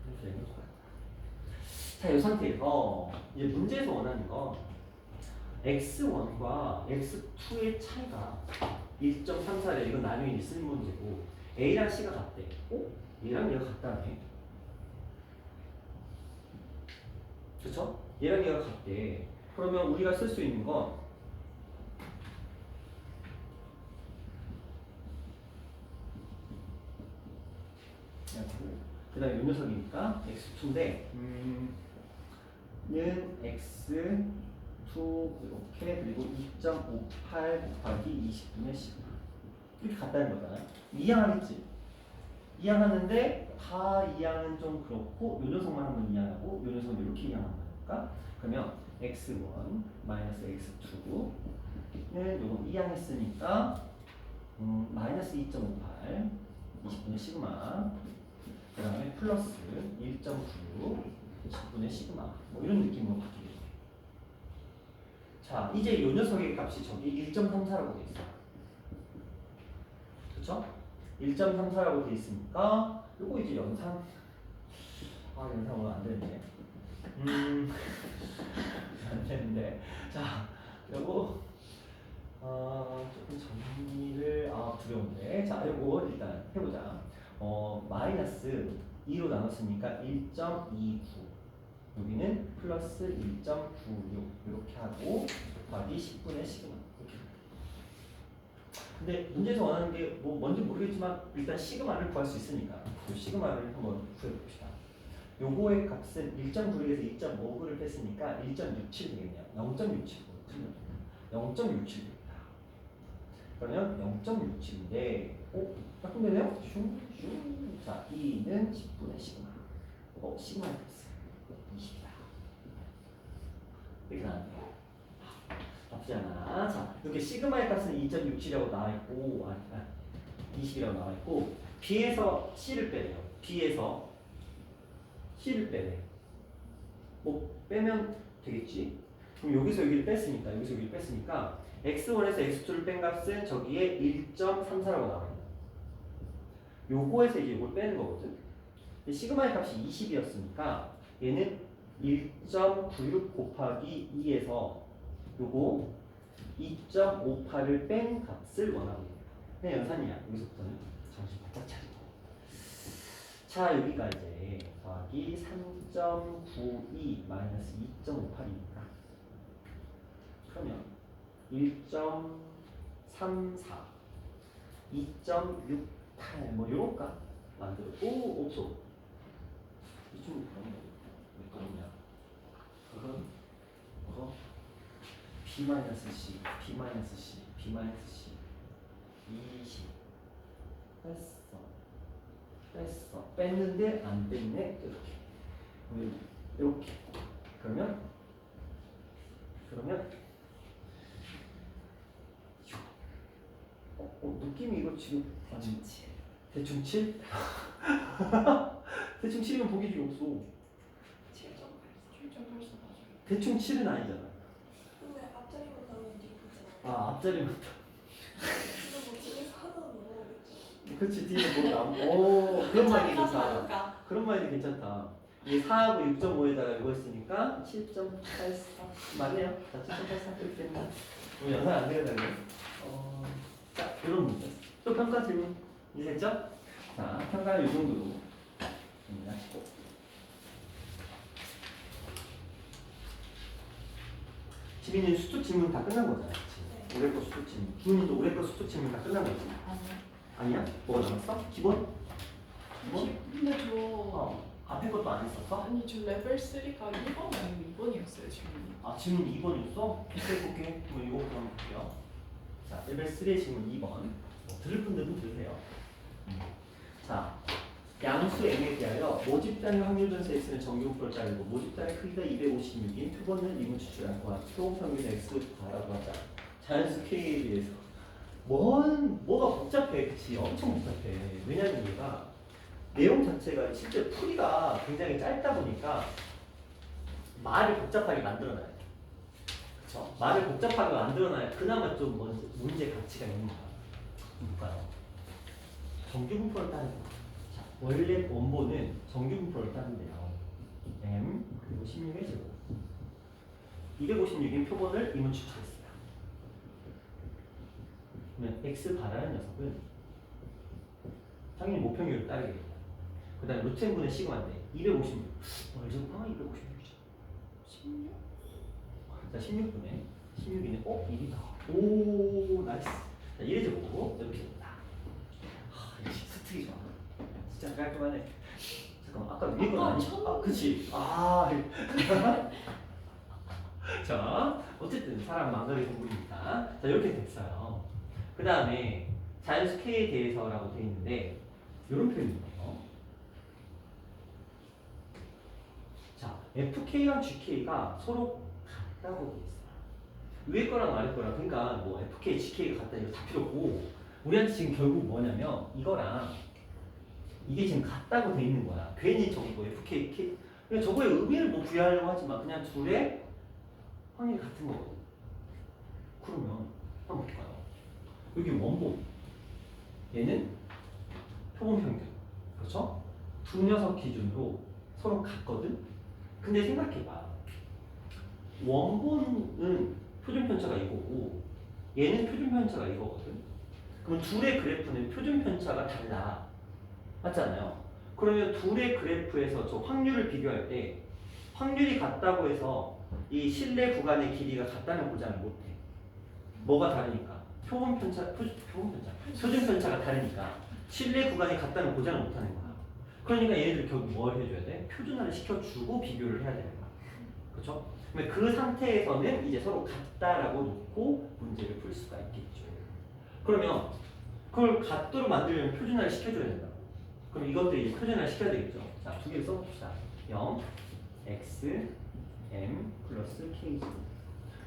이렇게 되는 거예요. 자, 이 상태에서 이제 문제에서 원하는 건 x1과 x2의 차이가 1.34래. 이건 나중에 이제 쓸 문제고 A랑 C가 같대. 얘랑 얘가 같다네. 그쵸? 얘랑 얘가 같대. 그러면 우리가 쓸 수 있는 건 그 다음에 요 녀석이니까 x2인데 는 x2 이렇게 그리고 2.58 곱하기 20분의 10 이렇게 같다는 거잖아요. 이항하겠지? 이항하는데 다 이항은 좀 그렇고 요 녀석만 한번 이항하고 요 녀석은 이렇게 이항하는 거니까 그러면 x1 마이너스 x2는 요거 이항했으니까 마이너스 2.58 20분의 시그마 그 다음에 플러스 1.96 10분의 시그마 뭐 이런 느낌으로 바뀌겠죠. 자, 이제 요 녀석의 값이 저기 1.34라고 돼 있어. 그쵸? 1.34라고 돼 있으니까 요거 이제 연산 연산 오늘 안 되는데 안 되는데 자 요거 조금 정리를 두려운데 자 요거 일단 해보자. 마이너스 2로 나눴으니까 1.29 여기는 플러스 1.96 이렇게 하고 곱하기 10분의 시그마 이렇게. 근데 문제에서 원하는 게 뭐 뭔지 모르겠지만 일단 시그마를 구할 수 있으니까 그 시그마를 한번 구해봅시다. 요거의 값은 1.96에서 2.59를 뺐으니까 1.67 되겠네요. 0.67 0.67 됩니다. 그러면 0.67인데 딱 되네요? 슝슝. 자, 2는 10분의 시그마. 시그마의 값은 20이다. 이렇게 나왔네요. 나쁘지 않아. 자, 이렇게 시그마의 값은 2.67이라고 나와있고 20이라고 나와있고 B에서 C를 빼래요. B에서 C를 빼래. 뭐 빼면 되겠지? 그럼 여기서 여기를 뺐으니까 x1에서 x2를 뺀 값은 저기에 1.34라고 나와있네. 요거에서 이제 이걸 빼는 거거든. 근데 시그마의 값이 20이었으니까 얘는 1.96 곱하기 2에서 요거 2.58을 뺀 값을 원하고 있는 거야. 그냥 연산이야. 여기서부터는 정신 바짝 차리고. 자, 여기가 이제 더하기 3.92 마이너스 2.58이니까 그러면 1.34 2.68 뭐 요럴까 만들고 없어. 이쪽으로 왜 그러냐. 그거 B-C, B-C, B-C 20 뺐어 뺐는데 안 뺐네. 이렇게 그러면 느낌이 이거 지금 대충치 대충 7? 대충 7이면 보기 중에 없어. 7.84 맞아요. 대충 7은 아니잖아. 근데 앞자리만 나오면 리프잖아. 아, 앞자리만. 근데 뭐 집에서 하나는 넘어가겠지. 그치, 뒤에 뭐 나오고. 오, 그런 말이 차이가 괜찮아. 다르니까. 그런 말이 괜찮다. 이게 4하고 6.5에다가 이거 했으니까 7.84. 맞네요. 자, 7.84 이렇게 됩니다. 뭐 영상 안 되겠다고요? 자, 이런 문제. 또 평가 질문 이해됐죠? 자, 평가는 이 정도로 정리하시고. 지민이 수투 질문 다 끝난 거잖아. 그치? 올해 거 수투 질문. 주민이도 올해 거 수투 질문 다 끝난 거지? 아니야? 뭐가 남았어? 기본? 기본? 근데 저 앞에 것도 안 했었어? 아니 저 레벨 3가 1번 아니고 2번이었어요 지금. 아, 질문 2번이었어? 해볼게. 그럼 이거부터 한번 볼게요. 자, 레벨 3의 질문 2번. 들을 분들은 들으세요. 자, 양수 n에 대하여 모집단의 확률 전세 x는 정규분포를 자르고 모집단의 크기가 256인 표본을 미분 추출한 거야. 표본 평균 x라고 하자. 자연수 k에 비해서. 뭐가 복잡해. 그치? 엄청 복잡해. 왜냐면 얘가 내용 자체가 실제 풀이가 굉장히 짧다 보니까 말을 복잡하게 만들어놔야 돼. 그쵸? 말을 복잡하게 만들어놔야 그나마 좀 문제 가치가 있는 거야. 볼까요? 정규분포를 따는 거. 자, 원래 원본은 정규분포를 따는데요. m 그리고 16의 제곱. 256인 표본을 이문 추출했어요. 그러면 x 바라는 녀석은 당연히 모평률을 따르겠죠. 그 다음에 루트 n분의 시그마인데 256. 얼마나 256이죠? 16? 자, 16분의 16이네. 1이다. 오, 나이스. 자, 1의 제곱 이렇게 됩니다. 이게 스틱이 좋아. 진짜 깔끔하네. 잠깐만, 아까 위에 건 아니? 아, 그치. 자, 어쨌든 사람 망각의 동물이니까. 자, 이렇게 됐어요. 그 다음에 자연수 K에 대해서라고 되어 있는데 이런 표현이 있네요. 자, FK랑 GK가 서로 같다고 되어 있어요. 위에 거랑 아래 거랑 그러니까 뭐 FK, GK가 같다 이거 다 필요 없고 우리한테 지금 결국 뭐냐면 이거랑 이게 지금 같다고 돼 있는 거야. 괜히 저기 뭐 FK, K 그냥 저거에 의미를 뭐 부여하려고 하지만 그냥 둘의 확률이 같은 거거든. 그러면 한번 볼까요? 여기 원본 얘는 표본 평균 그렇죠? 두 녀석 기준으로 서로 같거든. 근데 생각해봐. 원본은 표준 편차가 이거고 얘는 표준 편차가 이거거든. 그럼 둘의 그래프는 표준 편차가 달라. 맞잖아요. 그러면 둘의 그래프에서 저 확률을 비교할 때 확률이 같다고 해서 이 실내 구간의 길이가 같다는 보장을 못해. 뭐가 다르니까? 표준 편차가 다르니까 실내 구간이 같다는 보장을 못하는 거야. 그러니까 얘네들 결국 뭘 해줘야 돼? 표준화를 시켜주고 비교를 해야 되는 거야. 그렇죠? 그 상태에서는 이제 서로 같다라고 놓고 문제를 풀 수가 있겠죠. 그러면 그걸 같도록 만들려면 표준화를 시켜줘야 된다. 그럼 이것도 이제 표준화를 시켜야 되겠죠. 자, 두 개를 써봅시다. 0, x, m 플러스 k.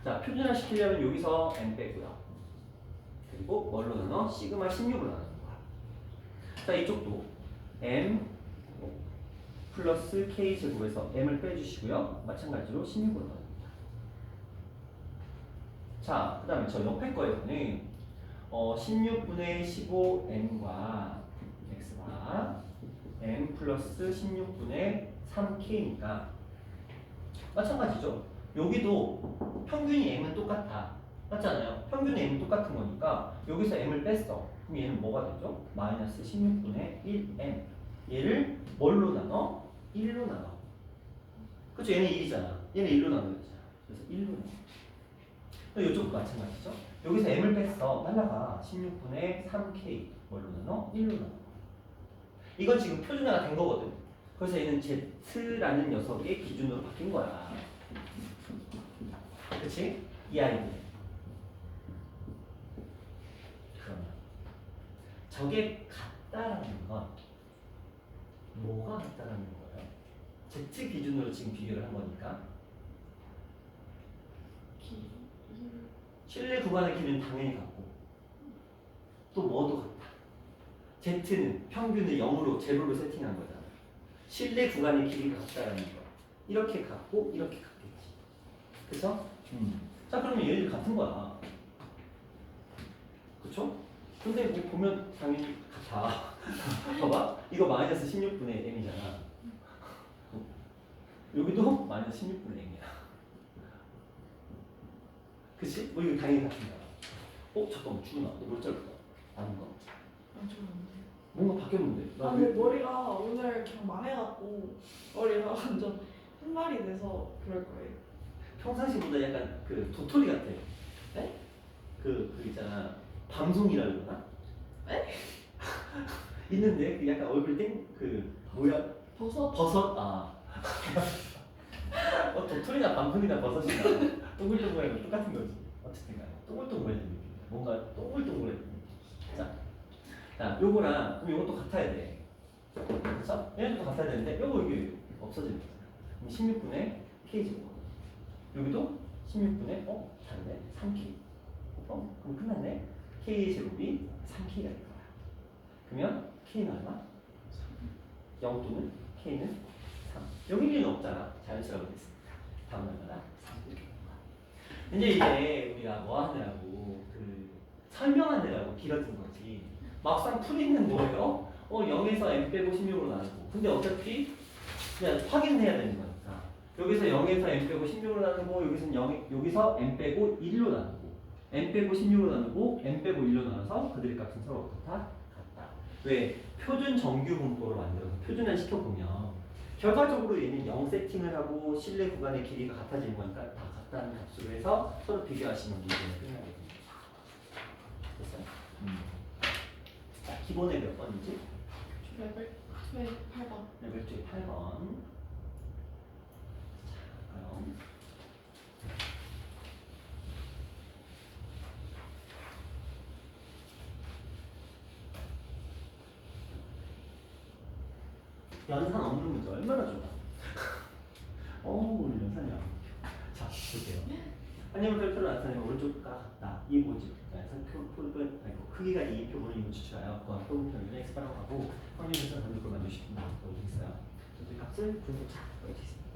자, 표준화 시키려면 여기서 m 빼고요. 그리고 뭘로 나눠? 시그마 16으로 나누는 거야. 자, 이쪽도 m 플러스 k 제곱에서 m을 빼주시고요. 마찬가지로 16으로 나눕니다. 자, 그 다음에 저 옆에 거에서는 16분의 15m과 x가 m 플러스 16분의 3k니까 마찬가지죠. 여기도 평균이 m은 똑같아. 맞잖아요. 평균이 m은 똑같은 거니까 여기서 m을 뺐어. 그럼 얘는 뭐가 되죠? 마이너스 16분의 1m. 얘를 뭘로 나눠? 1로 나눠. 그쵸? 얘는 1이잖아. 얘는 1로 나눠야 되잖아. 그래서 1로 나눠. 이쪽도 마찬가지죠. 여기서 m을 뺐어. 날라가 16분의 3k. 뭘로 나눠? 1로 나눠. 이건 지금 표준화가 된 거거든. 그래서 얘는 z라는 녀석의 기준으로 바뀐 거야. 그치? 이 아이는. 그러면 저게 같다라는 건 뭐가 같다라는 거예요? z 기준으로 지금 비교를 한 거니까 실내 구간의 길이는 당연히 같고 또 뭐도 같다. Z는 평균을 0으로 제로로 세팅한 거잖아. 실내 구간의 길이가 같다라는 거. 이렇게 같고 이렇게 같겠지. 그쵸? 자 그러면 얘네들 같은 거야. 그쵸? 근데 뭐 보면 당연히 같아. 봐봐. 이거 마이너스 16분의 m이잖아. 여기도 마이너스 16분의 m이야. 그치? 뭐 이거 당연히 같은 거야. 잠깐만 주은아 너뭘 자르다. 아닌 거. 안 좋은데. 뭔가 바뀌었는데. 나 아 왜? 근데 머리가 오늘 그냥 망해갖고 머리가 완전 흰말이 돼서 그럴 거예요. 평상시보다 약간 그 도토리 같아. 네? 그 있잖아. 방송이라 그러나? 네? 있는데 그 약간 얼굴 그 뭐야? 버섯. 버섯 도토리나 방송이나 버섯이나 동글동글한 거 똑같은 거지. 어쨌든 간에 동글동글해진 느낌. 뭔가 동글동글해진 느낌. 자, 요거랑 그럼 요것도 같아야 돼. 그렇죠? 얘네도 같아야 되는데 요거 이게 없어지는 거잖아. 그럼 16분의 k제곱. 여기도 16분의 다르네. 3k. 그럼 끝났네. k 제곱이 3k가 될 거야. 그러면 k는 얼마? 0 또는 k는 3. 여기 일리는 없잖아. 자연스러워 됐습니다. 다음 얼마나? 3 이렇게 된 거야. 이제 이게 우리가 뭐 하느라고 그 설명하느라고 길어진 거지. 막상 풀이는 뭐예요? 0에서 m 빼고 16으로 나누고. 근데 어차피 그냥 확인해야 되는 거니까. 여기서 0에서 m 빼고 16으로 나누고 여기서 m 빼고 1로 나누고 m 빼고 16으로 나누고 m 빼고 1로 나눠서 그들의 값은 서로 같다? 같다. 왜? 표준 정규 분포로 만들어서 표준화 시켜보면 결과적으로 얘는 0 세팅을 하고 실내 구간의 길이가 같아지는 거니까 다 같다는 값으로 해서 서로 비교하시면 문제는 끝나거든요. 됐어요? 자, 기본에 몇 번이지? 레벨 8번. 레벨 2에 8번. 자, 그럼 연산 없는 문제 얼마나 좋아. 오늘 연산이 안 먹혀. 자, 볼게요. 한림을 별표로 나타내면 오른쪽과 같다. 이 모집. 크기가 2 표본을 이용 추출하여 그와 표본 평균을 x바라고 하고 확률에서 반대로 만들시키는 거라고 되어 있어요. 이 값을 분석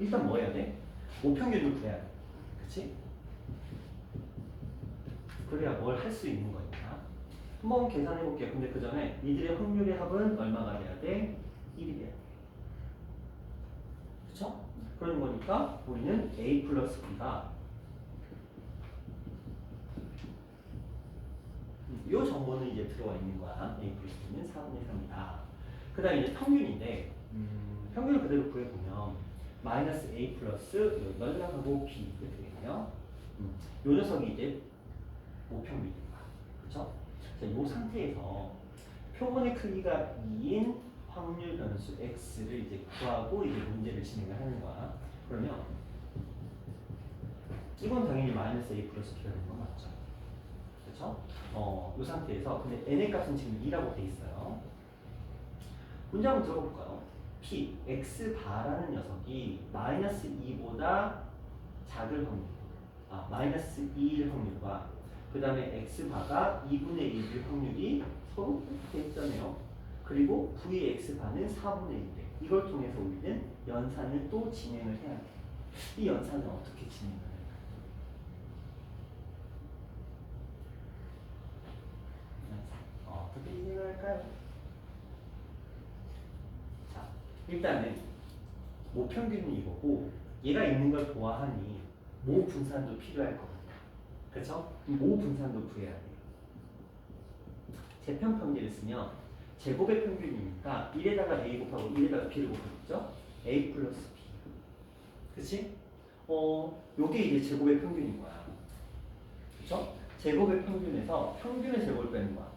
일단 뭐 해야 돼? 모평균을 구해야 돼. 그치? 그래야 뭘 할 수 있는 거니까. 한번 계산해 볼게요. 근데 그 전에 이들의 확률의 합은 얼마가 돼야 돼? 1이 돼야 돼. 그쵸? 그런 거니까 우리는 a 플러스 b가 이 정보는 이제 들어와 있는 거야. a 플러스 b는 4분의 3이다. 그 다음에 이제 평균인데 평균을 그대로 구해보면 마이너스 a 플러스 연락하고 b 이렇게 되겠네요. 요 녀석이 이제 모평균인 거야. 그쵸? 자, 이 상태에서 표본의 크기가 2인 확률 변수 x를 이제 구하고 이제 문제를 진행을 하는 거야. 그러면 이건 당연히 마이너스 a 플러스 b가 되는 건 맞죠? 그렇죠? 이 상태에서 근데 n의 값은 지금 2라고 돼 있어요. 문제 한번 들어볼까요? p x 바라는 녀석이 마이너스 2보다 작을 확률, 마이너스 2일 확률과 그 다음에 x 바가 2분의 1일 확률이 서로 대입되네요. 그리고 vx 바는 4분의 1대. 이걸 통해서 우리는 연산을 또 진행을 해야 돼. 이 연산은 어떻게 진행을 할까요? 어떻게 진행을 할까요? 자, 일단은 모평균은 이거고 얘가 있는 걸 보아하니 모 분산도 필요할 것 같아. 그렇죠? 모 분산도 구해야 돼요. 재편 평균을 쓰면 제곱의 평균이니까 1에다가 a 곱하고 1에다가 b를 곱하겠죠? a 플러스 b. 그치? 요게 이제 제곱의 평균인 거야. 그쵸? 제곱의 평균에서 평균의 제곱을 빼는 거야.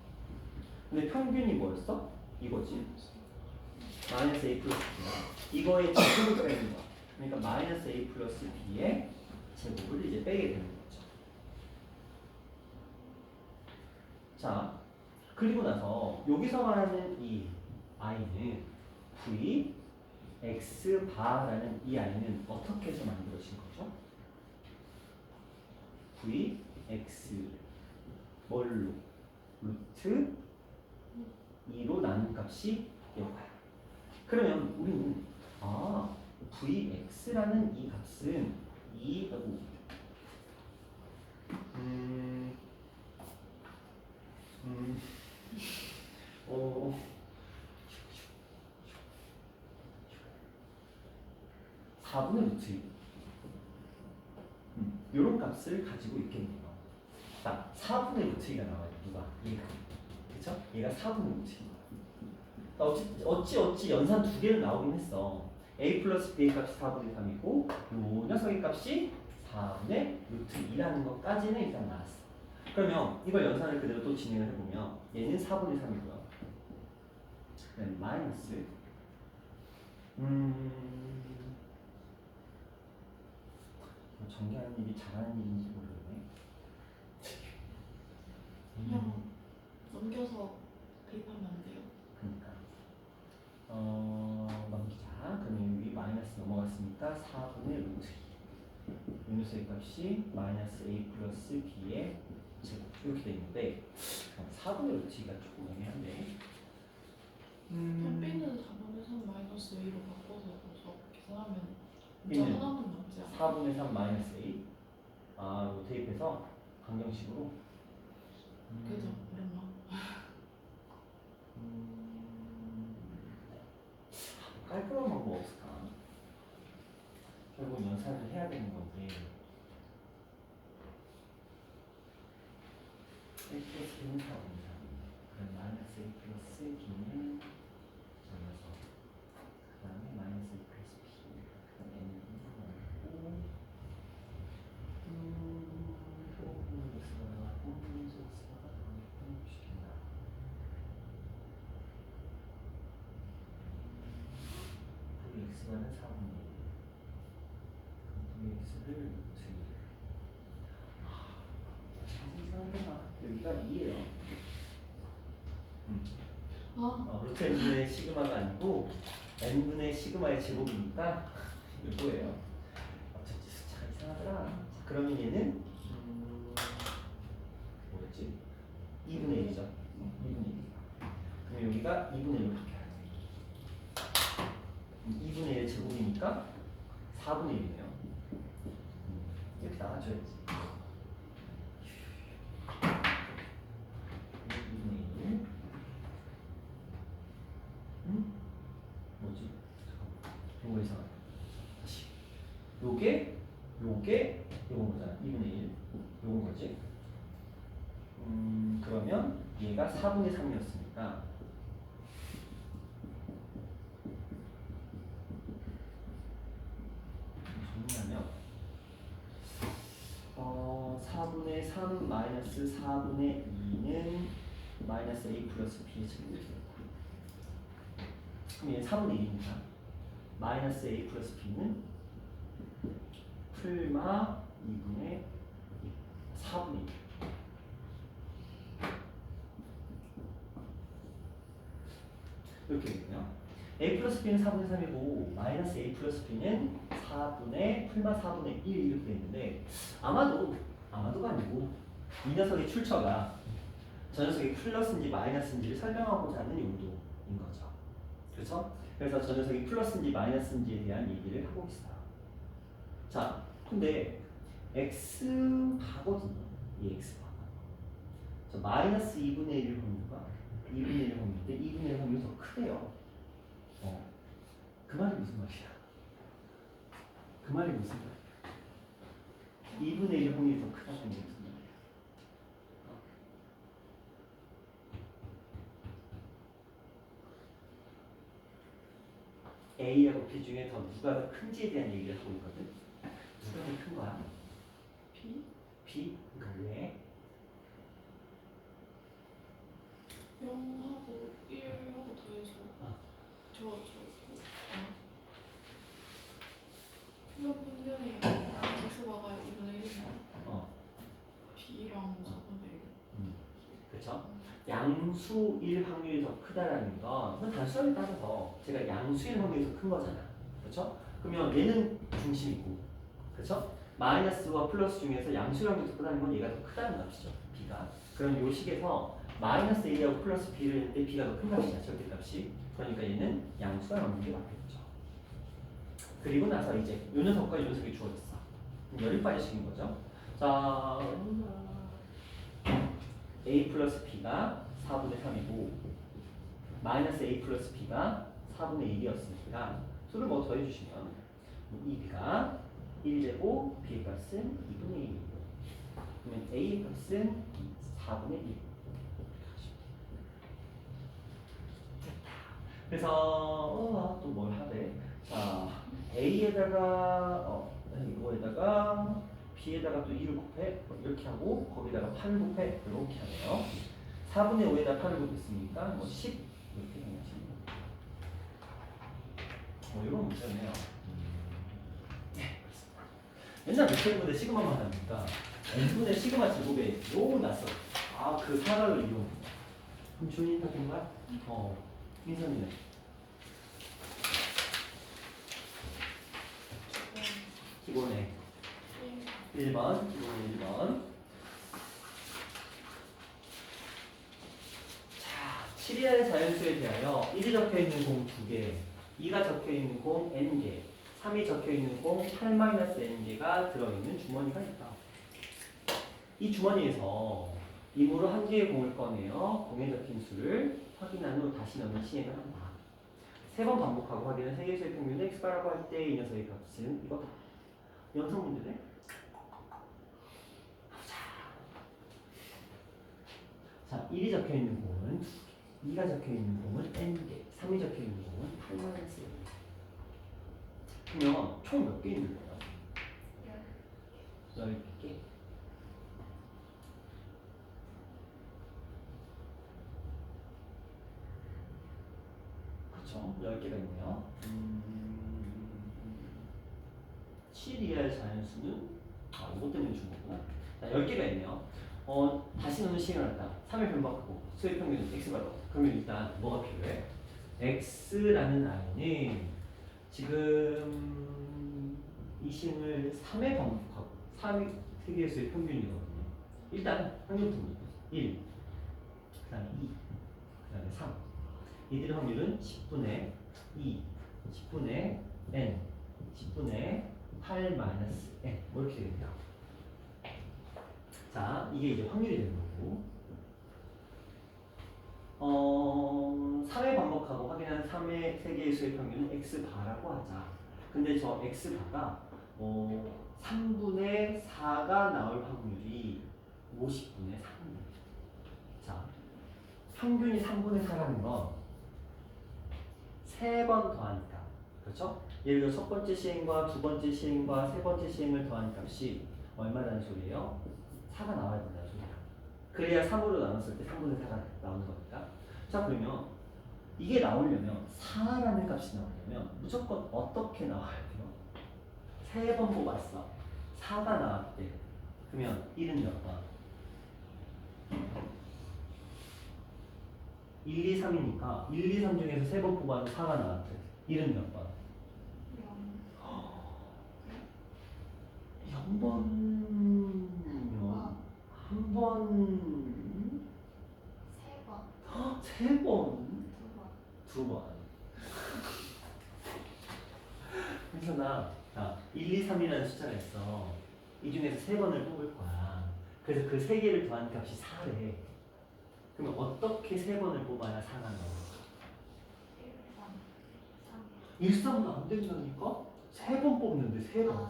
근데 평균이 뭐였어? 이거지. 마이너스 a 플러스 b야. 이거의 제곱을 빼는 거야. 그러니까 마이너스 a 플러스 b의 제곱을 이제 빼게 되는 거죠. 자, 그리고 나서 여기서 말하는 이 i는 v x 바라는 이 i는 어떻게 해서 만들어진 거죠? v x 뭘로? 루트 2로 나눈 값이 이거야. 그러면 우리는 vx라는 이 값은 2하고 어 4분의 루트 이런 값을 가지고 있겠네요. 자, 4분의 루트가 나와요. 누가? 얘가. 그쵸? 얘가 4분의 루트인 거야. 어찌 연산 두 개를 나오긴 했어. a 플러스 b의 값이 4분의 3이고 요 녀석의 값이 4분의 루트 2라는 것까지는 일단 나왔어. 그러면 이걸 연산을 그대로 또 진행을 해보면 얘는 4분의 3이고요. 그다음에 마이너스 전개하는 일이 잘하는 일인지 모르겠네. 그냥 넘겨서 대입하면 안 돼요? 그러니까 넘기자. 그러면 여기 마이너스 넘어갔으니까 4분의 루트 2. 이 녀석의 값이 마이너스 a 플러스 b의 제곱 이렇게 돼 있는데 4분의 루트 2가 조금 애매한데. b는 4분의 3 마이너스 a로 바꿔서 계산하면 문자 b는 하나는 남지 않아요? 4분의 3 마이너스 a. 이거 대입해서 강정식으로. 그죠? 어렵나? 깔끔한 방법 없을까? 결국 연산을 해야 되는 건데 a 플러스 b는 4분의 3 그럼 마이너스 a 플러스 b는 적어서 그 다음에 마이너스 a 플러스 b 그 다음에 n은 넣고 vx는 4분의 1 vx를 루트 2 여기가 2예요. 루트 n분의 시그마가 아니고 n분의 시그마의 제곱이니까 이거예요. 어쩐지 숫자가 이상하더라. 자, 그러면 얘는 뭐였지? 2분의 1이죠. 2분의 1. 그럼 여기가 2분의 1로 바뀌어요. 2분의 1 제곱이니까 4분의 1이네요. 이렇게 나와줘야지. 2분의 1. 뭐지? 이거 이상하다. 다시. 요게 요건 거잖아. 2분의 1. 요건 거지. 그러면 얘가 4분의 3이었으니까 정리하면 4분의 3 마이너스 4분의 2는 마이너스 a 플러스 b의 제곱이 됩니다. 그럼 얘는 4분의 1이니까 마이너스 a 플러스 b는 풀마 2분의 4분의 1. 이렇게 되고요. a 플러스 b는 4분의 3이고 마이너스 a 플러스 b는 4분의 풀마 4분의 1 이렇게 돼 있는데 아마도가 아니고 이 녀석의 출처가 저 녀석이 플러스인지 마이너스인지를 설명하고자 하는 용도인 거죠. 그렇죠? 그래서 저 녀석이 플러스인지 마이너스인지에 대한 얘기를 하고 있어요. 자, 근데 x바거든요. 이 x바. 저 마이너스 2분의 1 확률과 2분의 1 확률인데 2분의 1 확률이 더 크대요. 그 말이 무슨 말이야? 그 말이 무슨 말이야? 2분의 1 확률이 더 크다는 게 무슨 말이야? A하고 B 중에 더 누가 더 큰지에 대한 얘기를 하고 있거든. 누가 더 큰 거야? b? B? 그러니까 왜? 0하고 1하고 더해서 이런 분명히 x바가 2분의 1이면 b랑 4분의 1 그렇죠? 양수일 확률이 더 크다라는 건 단순하게 따져서 제가 양수일 확률이 더 큰 거잖아. 그렇죠? 그러면 얘는 중심이고, 그렇죠? 마이너스와 플러스 중에서 양수일 확률이 더 크다는 건 얘가 더 크다는 값이죠. b가. 그럼 요 식에서 마이너스 A하고 플러스 B를 했는데 B가 더 큰 값이야, 절대값이. 그러니까 얘는 양수가 나오는 게 맞겠죠. 그리고 나서 이제 요 녀석과 요 녀석이 주어졌어. 그럼 열이 빠지시는 거죠. 자, A 플러스 B가 4분의 3이고 마이너스 A 플러스 B가 4분의 1이었으니까 수를 뭐 더해주시면 2B가 1되고 B의 값은 2분의 1이고 그러면 A의 값은 4분의 1. 그래서 또 뭘 하래? 자, A에다가 이거에다가 B에다가 또 2를 곱해 이렇게 하고 거기다가 8을 곱해 이렇게 하네요. 4분의 5에다 8을 곱했으니까 뭐 10 이렇게 생각하시면 이런 문제네요. 맨날 몇천분의 시그마만 하니까 n분의 시그마 제곱에 너무 낯서. 그 사각을 이용. 그럼 준이 같은 거야? 민선이네. 기본에 1번, 기본에 1번. 자, 7이라는 자연수에 대하여 1이 적혀있는 공 2개, 2가 적혀있는 공 n개, 3이 적혀있는 공 8-n개가 들어있는 주머니가 있다. 이 주머니에서 임으로 한 개의 공을 꺼내어 공에 적힌 수를 확인한 후 다시 넣는 시행을 한다. 3번 반복하고 확인한 세 개의 수의 평균을 x바라고 할 때 이 녀석의 값은 이거다. 연속 문제네? 자, 1이 적혀있는 공은 2개, 2가 적혀있는 공은 n개, 3이 적혀있는 공은 8-n. 그러면 총 몇 개 있는 거야? 10개. 그렇죠. 10개가 있네요. 7 이하의 자연수는 이것 때문에 준 거구나. 자, 10개가 있네요. 다시 넣는 시행을 한다. 3을 변박하고 수의 평균은 x바로. 그러면 일단 뭐가 필요해? x라는 아이는 지금 이 시행을 3에 반복하고 3이 세 개의 수의 평균이거든요. 일단 확률부터 보세요. 1, 그 다음에 2, 그 다음에 3. 이들의 확률은 10분의 2, 10분의 n, 10분의 8-n 뭐 이렇게 됩니다. 자, 이게 이제 확률이 되는 거고 3회 반복하고 확인한 3의 세 개의 수의 평균은 x바라고 하자. 근데 저 x바가 3분의 4가 나올 확률이 50분의 3입니다. 자, 평균이 3분의 4라는 건 3번 더하니까, 그렇죠? 예를 들어 첫 번째 시행과 두 번째 시행과 세 번째 시행을 더한 값이 얼마라는 소리예요? 4가 나와야 된다는 소리야. 그래야 3으로 나눴을 때 3분의 4가 나오는 거니까. 자, 그러면 이게 나오려면 4라는 값이 나오려면 무조건 어떻게 나와야 돼요? 3번 뽑았어. 4가 나왔대. 그러면 1은 몇 번? 1, 2, 3이니까 1, 2, 3 중에서 3번 뽑아서 4가 나왔대. 1은 몇 번? 0번이면 한 번, 3번, 2번. 그래서 1, 2, 3이라는 숫자가 있어. 이 중에서 3번을 뽑을 거야. 그래서 그 3개를 더한 값이 4래. 그러면 어떻게 3번을 뽑아야 4가 나와? 1, 3은 안 된다니까? 3번 뽑는데 3번.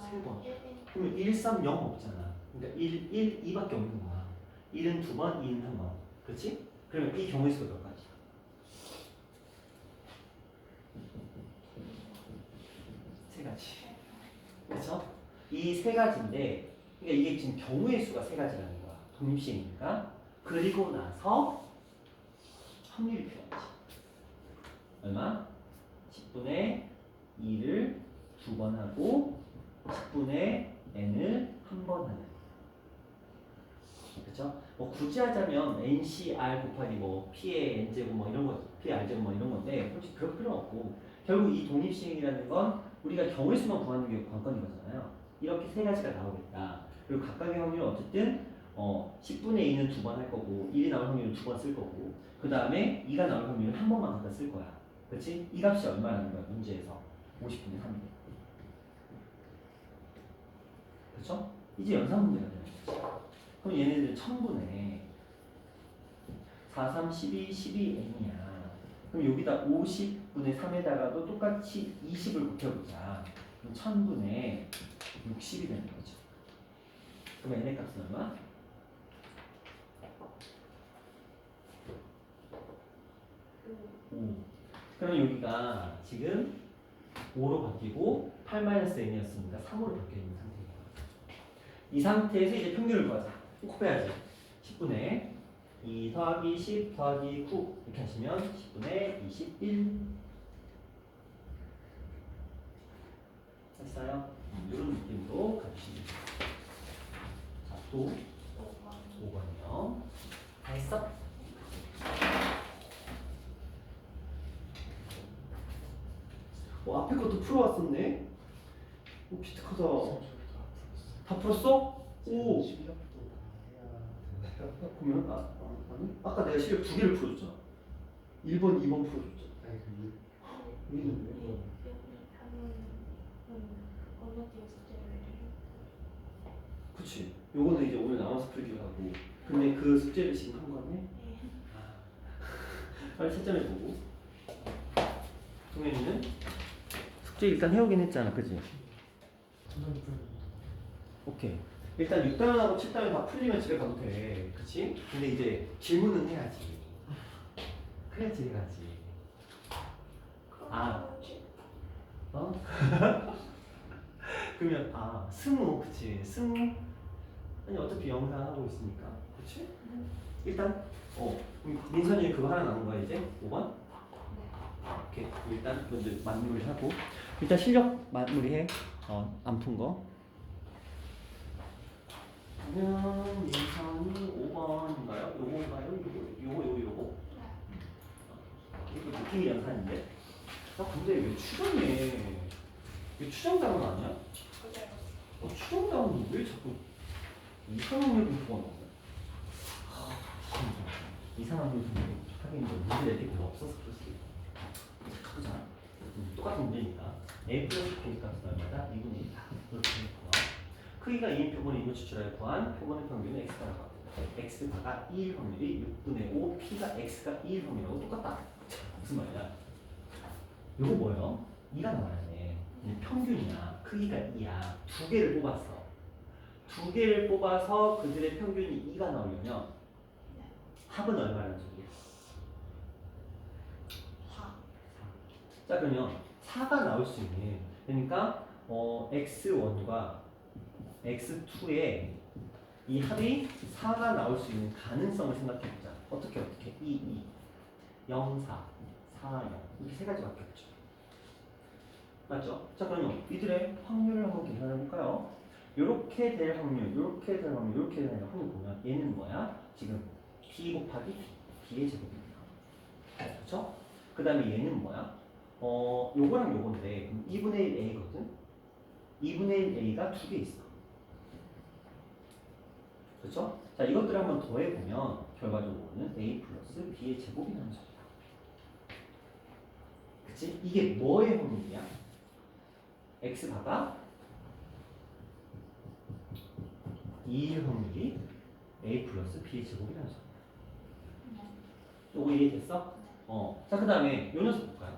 그러면 1, 3, 0 없잖아. 그러니까 1, 2밖에 없는 거야. 1은 2번, 2는 3번. 그렇지? 그러면 이 경우의 수가 몇 가지야? 세 가지. 그렇죠? 이 세 가지인데, 그러니까 이게 지금 경우의 수가 세 가지라는 거야. 독립시행이니까. 그리고 나서 확률이 필요하지. 얼마? 10분의 2를 2번 하고 10분의 n을 한 번 하는. 그렇죠? 뭐 굳이 하자면 NCR 곱하기 뭐 P의 N제곱 뭐 이런 거, P R제곱 뭐 이런 건데 솔직히 그럴 필요는 없고 결국 이 독립시행이라는 건 우리가 경우의 수만 구하는 게 관건인 거잖아요. 이렇게 세 가지가 나오겠다. 그리고 각각의 확률은 어쨌든 10분의 2는 두 번 할 거고 1이 나올 확률은 두 번 쓸 거고 그 다음에 2가 나올 확률은 한 번만 갖다 쓸 거야. 그렇지? 이 값이 얼마라는 거야 문제에서 50분의 3이. 그렇죠? 이제 연산 문제가 되는 거지. 그럼 얘네들 1000분의 4, 3, 12, 12n이야. 그럼 여기다 50분의 3에다가도 똑같이 20을 곱해보자. 그럼 1000분의 60이 되는 거죠. 그럼 n의 값은 얼마? 5. 그럼 여기가 지금 5로 바뀌고 8-n이었으니까 3으로 바뀌어 있는 상태예요. 이 상태에서 이제 평균을 구하자. 꼭 빼야지. 10분의 2 더하기 10 더하기 9 이렇게 하시면 10분의 21 했어요? 이런 느낌으로 가주시면 돼요. 자, 또 5번이요. 다 했어? 앞에 것도 풀어왔었네? 오, 비트 커다. 다 풀었어? 오! 그러면 아니? 아까 내가 실력 두 개를 풀어줬잖아. 1번, 2번 풀어줬잖아. 여기 있는데? 그치. 요거는 이제 오늘 나와서 풀기로 하고. 근데 그 숙제를 지금 한 거네? 빨리 채점해보고. 동현이는? 숙제 일단 해오긴 했잖아, 그치? 오케이. 일단 6단원하고 7단원 다 풀리면 집에 가도 돼. 그치? 근데 이제 질문은 해야지. 그래야지 해야지. 아. 어? 그러면 승우 그치? 승우 아니 어차피 영상 하고 있으니까 그치? 일단 민선이 그거 하나 남은 거야 이제 5번? 오케이 일단 먼저 마무리 하고 일단 실력 마무리해 안 푼 거. 그러면 민선이 5번인가요? 요건가요? 요거? 이거 느낌이 연산인데? 근데 왜 추정해? 이게 추정답은 아니야? 추정답은 왜 자꾸 이상한 걸 공부하는 거야? 이상한 걸 하긴 문제 낼 게 별로 없어서 그럴 수도 있고. 가보자. 똑같은 문제니까. A 플러스 B니까 얼마다? 2분의 1이다. 이렇게 되고요. 크기가 2인 표본의 이물 추출하여 구한 표본의 평균은 X라고 하고 X가 2일 확률이 6분의 5, P가 X가 2일 확률하고 똑같다. 무슨 말이야? 이거 뭐예요? 2가 나와야 돼. 평균이야. 크기가 2야. 두 개를 뽑았어. 두 개를 뽑아서 그들의 평균이 2가 나오려면 합은 얼마라는 소리야? 4. 자 그러면 4가 나올 수 있는 그러니까 x1과 x2의 이 합이 4가 나올 수 있는 가능성을 생각해보자. 어떻게 2, 0, 4, 4, 0 이렇게 세 가지밖에 없죠. 맞죠? 자 그러면 이들의 확률을 한번 계산해볼까요? 요렇게 될 확률, 요렇게 될 확률, 요렇게 될 확률 보면 얘는 뭐야? 지금 b 곱하기 b의 제곱입니다. 그렇죠? 그 다음에 얘는 뭐야? 요거랑 요건데 2분의 1 a거든? 2분의 1 a가 두 개 있어. 그렇죠? 자 이것들을 한번 더해보면 결과적으로는 a 플러스 b의 제곱이 나는 소리야. 그치? 이게 뭐의 확률이야? x바가 2일 확률이 a 플러스 b의 제곱이라는 소리야. 요거 이해됐어? 자 그 다음에 요 녀석 볼까요?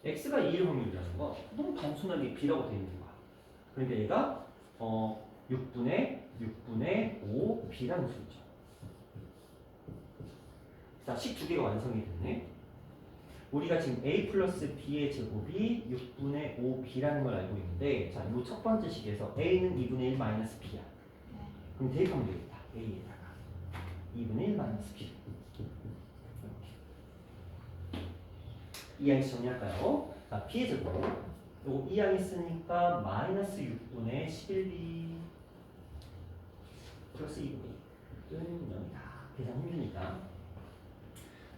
x가 2일 확률이라는 거 너무 단순하게 b라고 되어 있는 거야. 그러니까 얘가 6분의 5 b라는 수죠. 자, 식 두 개가 완성이 됐네. 우리가 지금 a 플러스 b의 제곱이 6분의 5 b라는 걸 알고 있는데 자, 이 첫 번째 식에서 a는 2분의 1 마이너스 b야. 그럼 대입하면 되겠다. a에다가 2분의 1 마이너스 b. 이항 정리할까요? 자, b의 제곱. 요거 이항 있으니까 마이너스 6분의 11b 플러스 2분의 1은 0이다. 계산 힘드니까.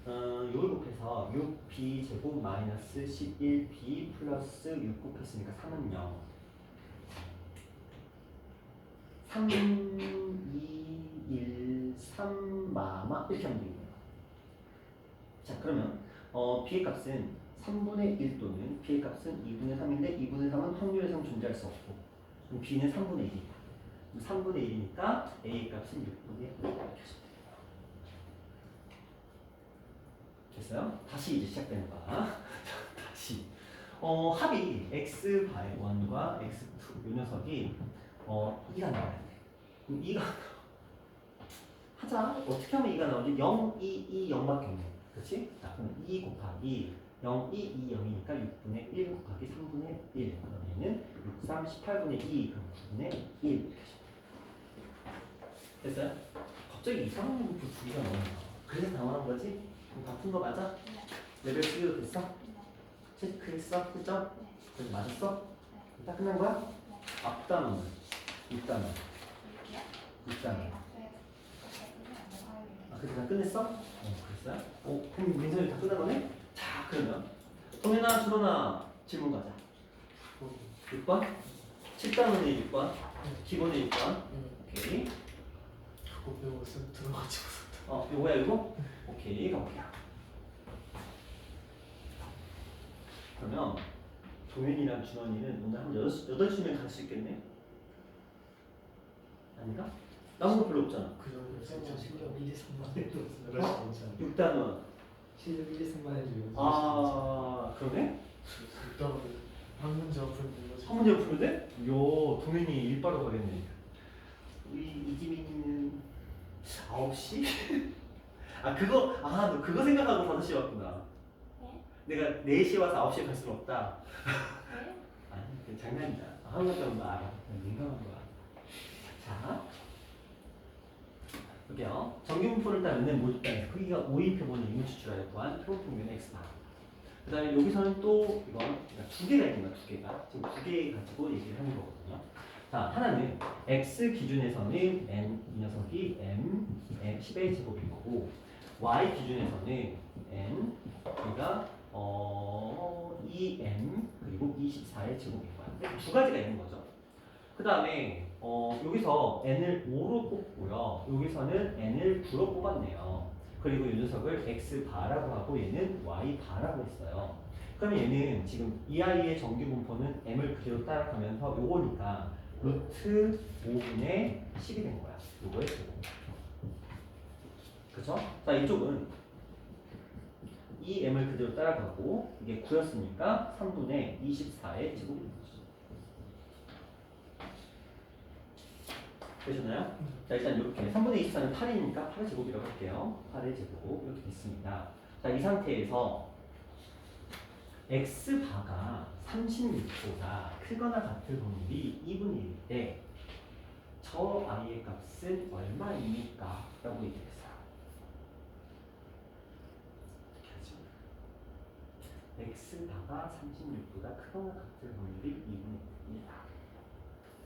요걸 곱해서 6b 제곱 마이너스 11b 플러스 6 곱했으니까 3은 0. 3, 2, 1 3마마 이렇게 하면 되겠네요. 자 그러면 b의 값은 3분의 1 또는 b의 값은 2분의 3인데 2분의 3은 확률상 존재할 수 없고 그럼 b는 3분의 1이다. 3분의 1이니까 a의 값은 6분의 1 이렇게 하시면 돼요. 됐어요? 다시 이제 시작되는 거야. 다시 합이 x 바이 1과 x2 요 녀석이 2가 나와야 돼. 그럼 2가 하자. 어떻게 하면 2가 나오지? 0, 2, 2, 0밖에 없네. 그렇지? 자, 그럼 2 곱하기 0, 2, 2, 0이니까 6분의 1 곱하기 3분의 1. 그럼 얘는 6, 3, 18분의 2. 그럼 9분의 1. 이렇게 하시면 됐어요? 갑자기 이상한 문제 두 개가 나오는 거야. 그래서 당황한 거지? 그럼 다 푼 거 맞아? 레벨 3도 됐어? 체크했어? 그죠? 그래서 맞았어? 다 끝난 거야? 앞단원, 윗단원, 윗단원. 아, 그래서 다 끝냈어? 그랬어요? 그럼 민선이 다 끝난 거네? 자, 그러면 동현아, 준호나 질문 가자. 6번? 7단원의 6번, 기본의 6번. 오케이. 그거 배우고 쓱 들어가지고 요거야, 이거? 오케이, 가볼게요. 그러면 동현이랑 준원이는 오늘 한 8시면 갈 수 있겠네? 아닌가? 남은 거 별로 없잖아. 그 정도 진짜 실력 1, 2, 3만 해도 괜찮아. 6단원. 실력 1, 2, 3만 해도 아, 그러네? 일단 한 문제 앞을 보고 한 문제 풀면 돼? 요, 동현이 일바로 가겠네. 우리 이지민이는 9시? 너 그거 생각하고 5시 왔구나. 내가 4시에 와서 9시에 갈 수는 없다. 아니, 그 장난이다. 한국 정도 알아. 민감한 거야. 자, 볼게요. 정규분포를 따르는 모집 단위 크기가 5인 표본을 이문 추출하여 구한 표본평균의 x바. 그 다음에 여기서는 또 이건 그러니까 두 개가 있는 거야, 두 개가. 지금 두 개 가지고 얘기를 하는 거거든요. 자, 하나는 x 기준에서는 n 이 녀석이 m 10의 제곱일 거고 y 기준에서는 n 얘가 2m 그리고 24의 제곱인 거야. 두 가지가 있는 거죠. 그 다음에 여기서 n을 5로 뽑고요. 여기서는 n을 9로 뽑았네요. 그리고 이 녀석을 x바라고 하고 얘는 y바라고 했어요. 그러면 얘는 지금 이 아이의 정규 분포는 m을 그대로 따라가면서 요거니까 루트 5분의 10이 된 거야. 요거의 제곱. 그쵸? 자, 이쪽은 이 m을 그대로 따라가고 이게 9였으니까 3분의 24의 제곱인 거죠. 되셨나요? 자, 일단 이렇게 3분의 24는 8이니까 8의 제곱이라고 할게요. 8의 제곱 이렇게 됐습니다. 자, 이 상태에서 x바가 36보다 크거나 같을 확률이 2분의 1일 때 저 i의 값은 얼마입니까? 라고 얘기했어요. x바가 36보다 크거나 같을 확률이 2분의 1이다.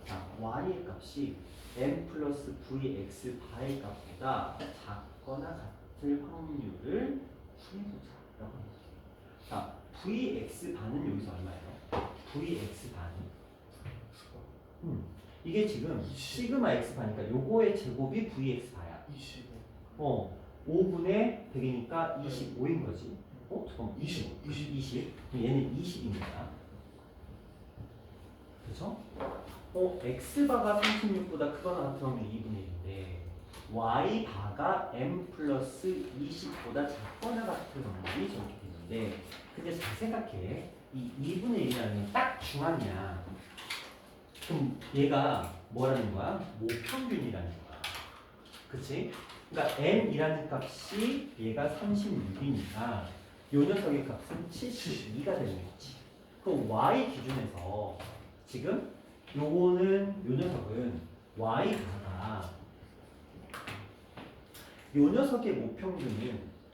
자, y의 값이 m 플러스 vx 바의 값보다 작거나 같을 확률을 구해보자라고 합니다. 자, vx 반은 여기서 얼마예요? vx 반이 이게 지금 시그마 x 바니까 요거의 제곱이 vx 바야. 25 5분의 100이니까 25인 거지. 잠깐만 20. 그럼 얘는 20입니다. 그렇죠? x바가 36보다 크거나 같은 확률이 2분의 1인데 y바가 m 플러스 20보다 작거나 같은 확률이 저렇게 되는데 근데 잘 생각해. 이 2분의 1이라는 게 딱 중앙이야. 그럼 얘가 뭐라는 거야? 모평균이라는 거야. 그치? 그러니까 m이라는 값이 얘가 36이니까 요 녀석의 값은 72가 되는 거지. 그럼 y 기준에서 지금 요거는 요 녀석은 y가 요 녀석의 모평균은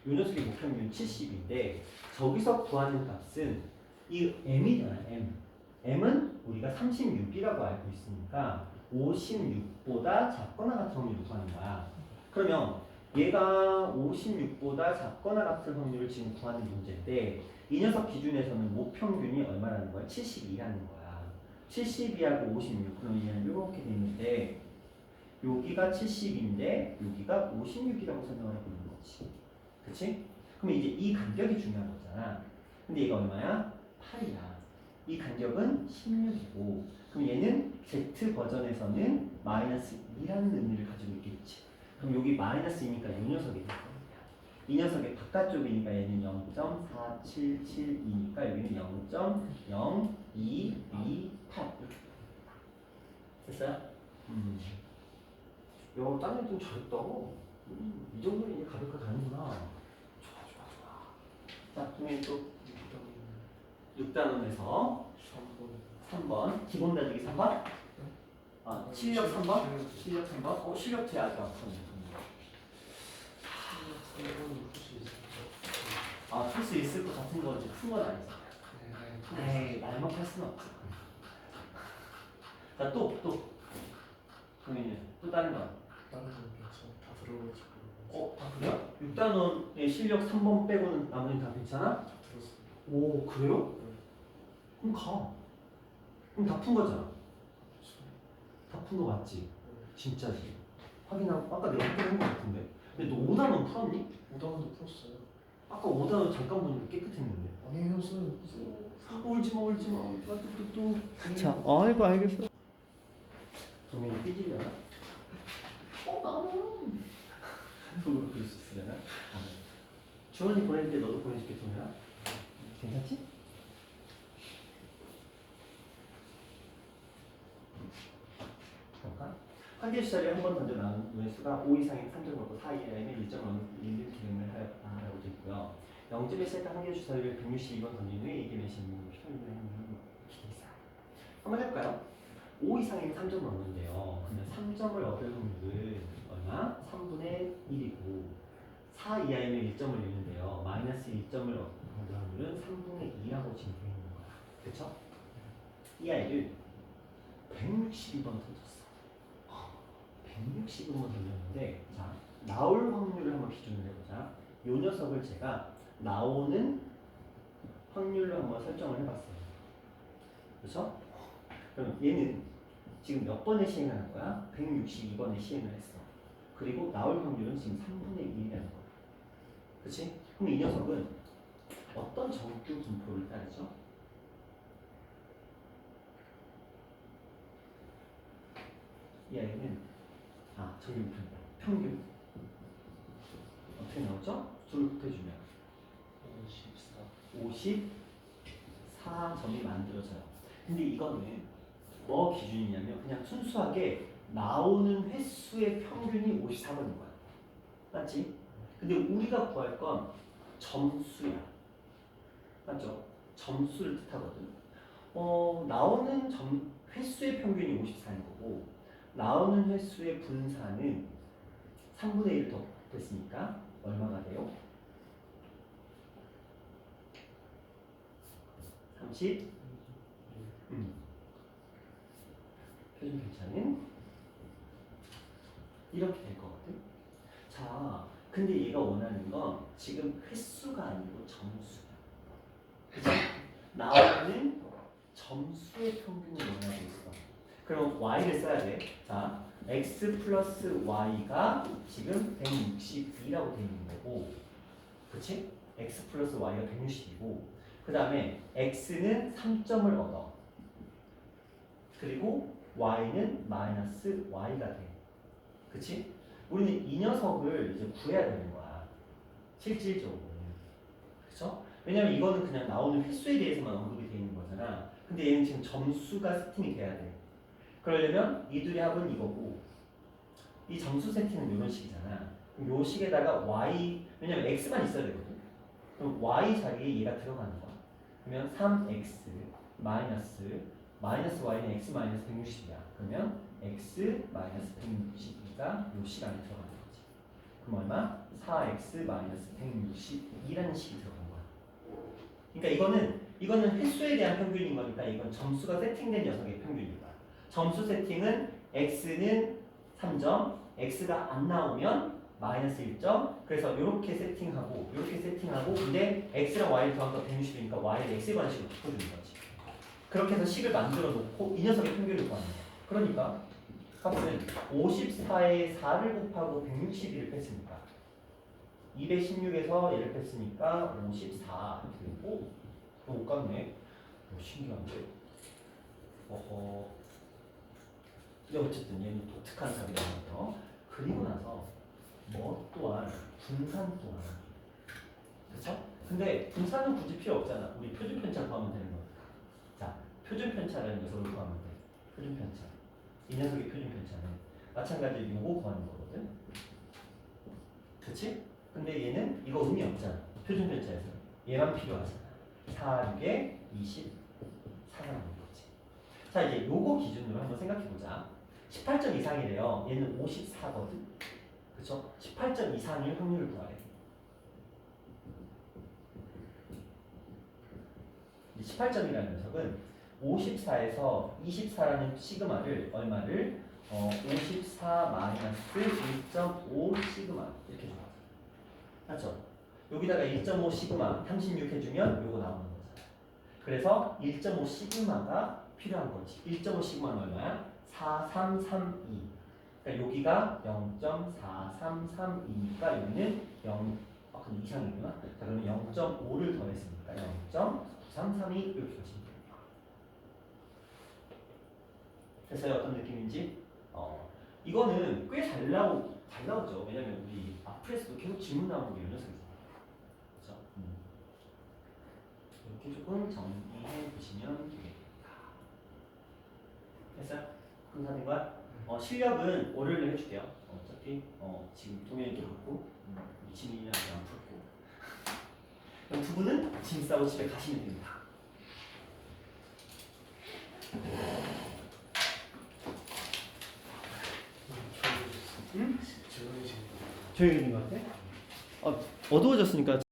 요 녀석의 모평균 70인데 저기서 구하는 값은 이 m이잖아. m은 우리가 36이라고 알고 있으니까 56보다 작거나 같은 확률을 구하는 거야. 그러면 얘가 56보다 작거나 같은 확률을 지금 구하는 문제인데 이 녀석 기준에서는 모평균이 얼마라는 거야? 72라는 거야. 72하고 56 그럼 얘는 이렇게 돼 있는데 여기가 70인데 여기가 56이라고 설명을 하고 있는 거지. 그치? 그럼 이제 이 간격이 중요한 거잖아. 근데 얘가 얼마야? 8이야. 이 간격은 16이고 그럼 얘는 Z 버전에서는 마이너스 2라는 의미를 가지고 있겠지. 그럼 여기 마이너스 2니까 이 녀석이 될 거야. 이 녀석의 바깥쪽이니까 얘는 0.4772니까 여기는 0.0228 됐어요? 영어 딴 애들 잘했다. 이 정도면 이제 가볍게 가는구나. 좋아 좋아 좋아. 자 그러면 또 6단원에서 3번 기본 다지기 3번? 아 실력 3번? 실력 3번? 실력 제약이 없었네. 풀 수 있을 것 같은 거지 푼 건 아니지. 에이 말만 할 수는 없지. 자 또 동현이 또 다른 거. 다른 건 괜찮아. 다 들어가지고. 다 그래요? 6단원의 실력 3번 빼고는 나머지는 다 괜찮아? 다 들었어. 오 그래요? 그럼 가. 그럼 다 푼 거잖아. 다 푼 거 맞지? 진짜지. 확인하고 아까 내가 확인한 거 같은데. 근데 너 5단원 풀었니? 5단원도 풀었어요. 아까 아까 5단원 잠깐 보니까 깨끗했는데. 아니에요, 쌤. 울지마 또. 자 아이고 알겠어. 동현이 삐지려나? 나는 그걸 그럴 수 있으려나? 주원이 보낼 때 너도 보내줄게 동현아. 괜찮지? 볼까? 한 개의 숫자를 한 번 던져 나눈 수가 5 이상인 3점 먹고 4 이하이면 1점을 얻는 기능을 하였다라고 되어 있고요. 0점에 시작한 한 개의 숫자를 162번 던진 후에 이게 몇이냐면 기사. 한번 해볼까요? 5 이상인 3점을 얻는데요. 그러면 3점을 얻을 확률은 얼마? 3분의 1이고 4 이하이면 1점을 잃는데요. 마이너스 1점을 얻을 확률은 3분의 2라고 지금 되어 있는 거야. 그쵸? 이 아이를 162번 던졌어. 160번 던졌는데 자 나올 확률을 한번 기준으로 해보자. 이 녀석을 제가 나오는 확률로 한번 설정을 해봤어요. 그렇죠? 그럼 얘는 지금 몇 번의 시행을 한 거야? 162번의 시행을 했어. 그리고 나올 확률은 지금 3분의 1이라는 거야. 그렇지? 그럼 이 녀석은 어떤 정규 분포를 따르죠? 이 아이는 정규 분포, 평균 어떻게 나오죠? 둘을 곱해주면 54점이 만들어져요. 근데 이거는 뭐 기준이냐면 그냥 순수하게 나오는 횟수의 평균이 54번인 거야. 맞지? 근데 우리가 구할 건 점수야. 맞죠? 점수를 뜻하거든. 나오는 횟수의 평균이 54인 거고 나오는 횟수의 분산은 3분의 1 더 됐으니까 얼마가 돼요? 30? 표준 괜찮은? 이렇게 될 거거든. 자, 근데 얘가 원하는 건 지금 횟수가 아니고 점수야. 그치? 나오는 점수의 평균을 원하고 있어. 그럼 y를 써야 돼. 자, x 플러스 y가 지금 162라고 되어 있는 거고, 그치? x 플러스 y가 160이고, 그 다음에 x는 3점을 얻어. 그리고 y는 마이너스 y가 돼. 그치? 우리는 이 녀석을 이제 구해야 되는 거야. 실질적으로. 그쵸? 왜냐면 이거는 그냥 나오는 횟수에 대해서만 언급이 되어 있는 거잖아. 근데 얘는 지금 점수가 세팅이 돼야 돼. 그러려면 이 둘의 합은 이거고 이 점수 세팅은 이런 식이잖아. 그럼 요 식에다가 y, 왜냐면 x만 있어야 되거든. 그럼 y 자리에 얘가 들어가는 거야. 그러면 3x 마이너스 y는 x 마이너스 160이야. 그러면 x 마이너스 162가 요 식 안에 들어가는 거지. 그럼 얼마? 4x 마이너스 162라는 식이 들어간 거야. 그러니까 이거는 횟수에 대한 평균인 거니까 이건 점수가 세팅된 녀석의 평균인 거야. 점수 세팅은 x는 3점, x가 안 나오면 마이너스 1점. 그래서 이렇게 세팅하고 근데 x랑 y를 더한 거 160이니까 y를 x에 관한 식으로 바꿔주는 거지. 그렇게 해서 식을 만들어 놓고 이 녀석의 평균을 구하는 거야. 그러니까 값은 54에 4를 곱하고 162를 뺐으니까 216에서 얘를 뺐으니까 54 되고 또 똑같네. 신기한데. 어허. 근데 어쨌든 얘는 독특한 답이 나와요. 그리고 나서 뭐 또한 분산 또한 그렇죠? 근데 분산은 굳이 필요 없잖아. 우리 표준 편차 구하면 되는 거야. 자, 표준 편차라는 녀석을 구하면 돼. 표준 편차. 이 녀석의 표준 편차는 마찬가지로 요거 구하는 거거든. 그렇지? 근데 얘는 이거 의미 없잖아. 표준 편차에서 얘만 필요하잖아. 4, 6에 24가 나오는 거지. 자, 이제 요거 기준으로 한번 생각해 보자. 18점 이상이래요. 얘는 54거든. 그렇죠? 18점 이상일 확률을 구하래. 18점이라는 녀석은 54에서 24라는 시그마를 얼마를 54 마이너스 1.5 시그마 이렇게 줘요. 맞죠? 여기다가 1.5 시그마 36 해주면 요거 나오는 거잖아. 그래서 1.5 시그마가 필요한 거지. 1.5 시그마는 얼마야? 4332. 그러니까 여기가 0.4332니까 여기는 0. 근데 이상이구나. 자, 그러면 0.5를 더했으니까 0.332 이렇게 하시면 됩니다. 됐어요? 어떤 느낌인지? 이거는 꽤 잘 나오죠. 왜냐면 우리 앞에서도 계속 질문 나오는 게 이 녀석이잖아요. 그렇죠? 이렇게 조금 정리해 보시면 되겠다. 됐어요? 그럼 다 된 거야? 실력은 월요일에 해줄게요. 어차피 지금 동현이도 갖고 지민이랑 안 풀고. 그럼 두 분은 짐 싸고 집에 가시면 됩니다. 응? 조용해진 것 같아? 어두워졌으니까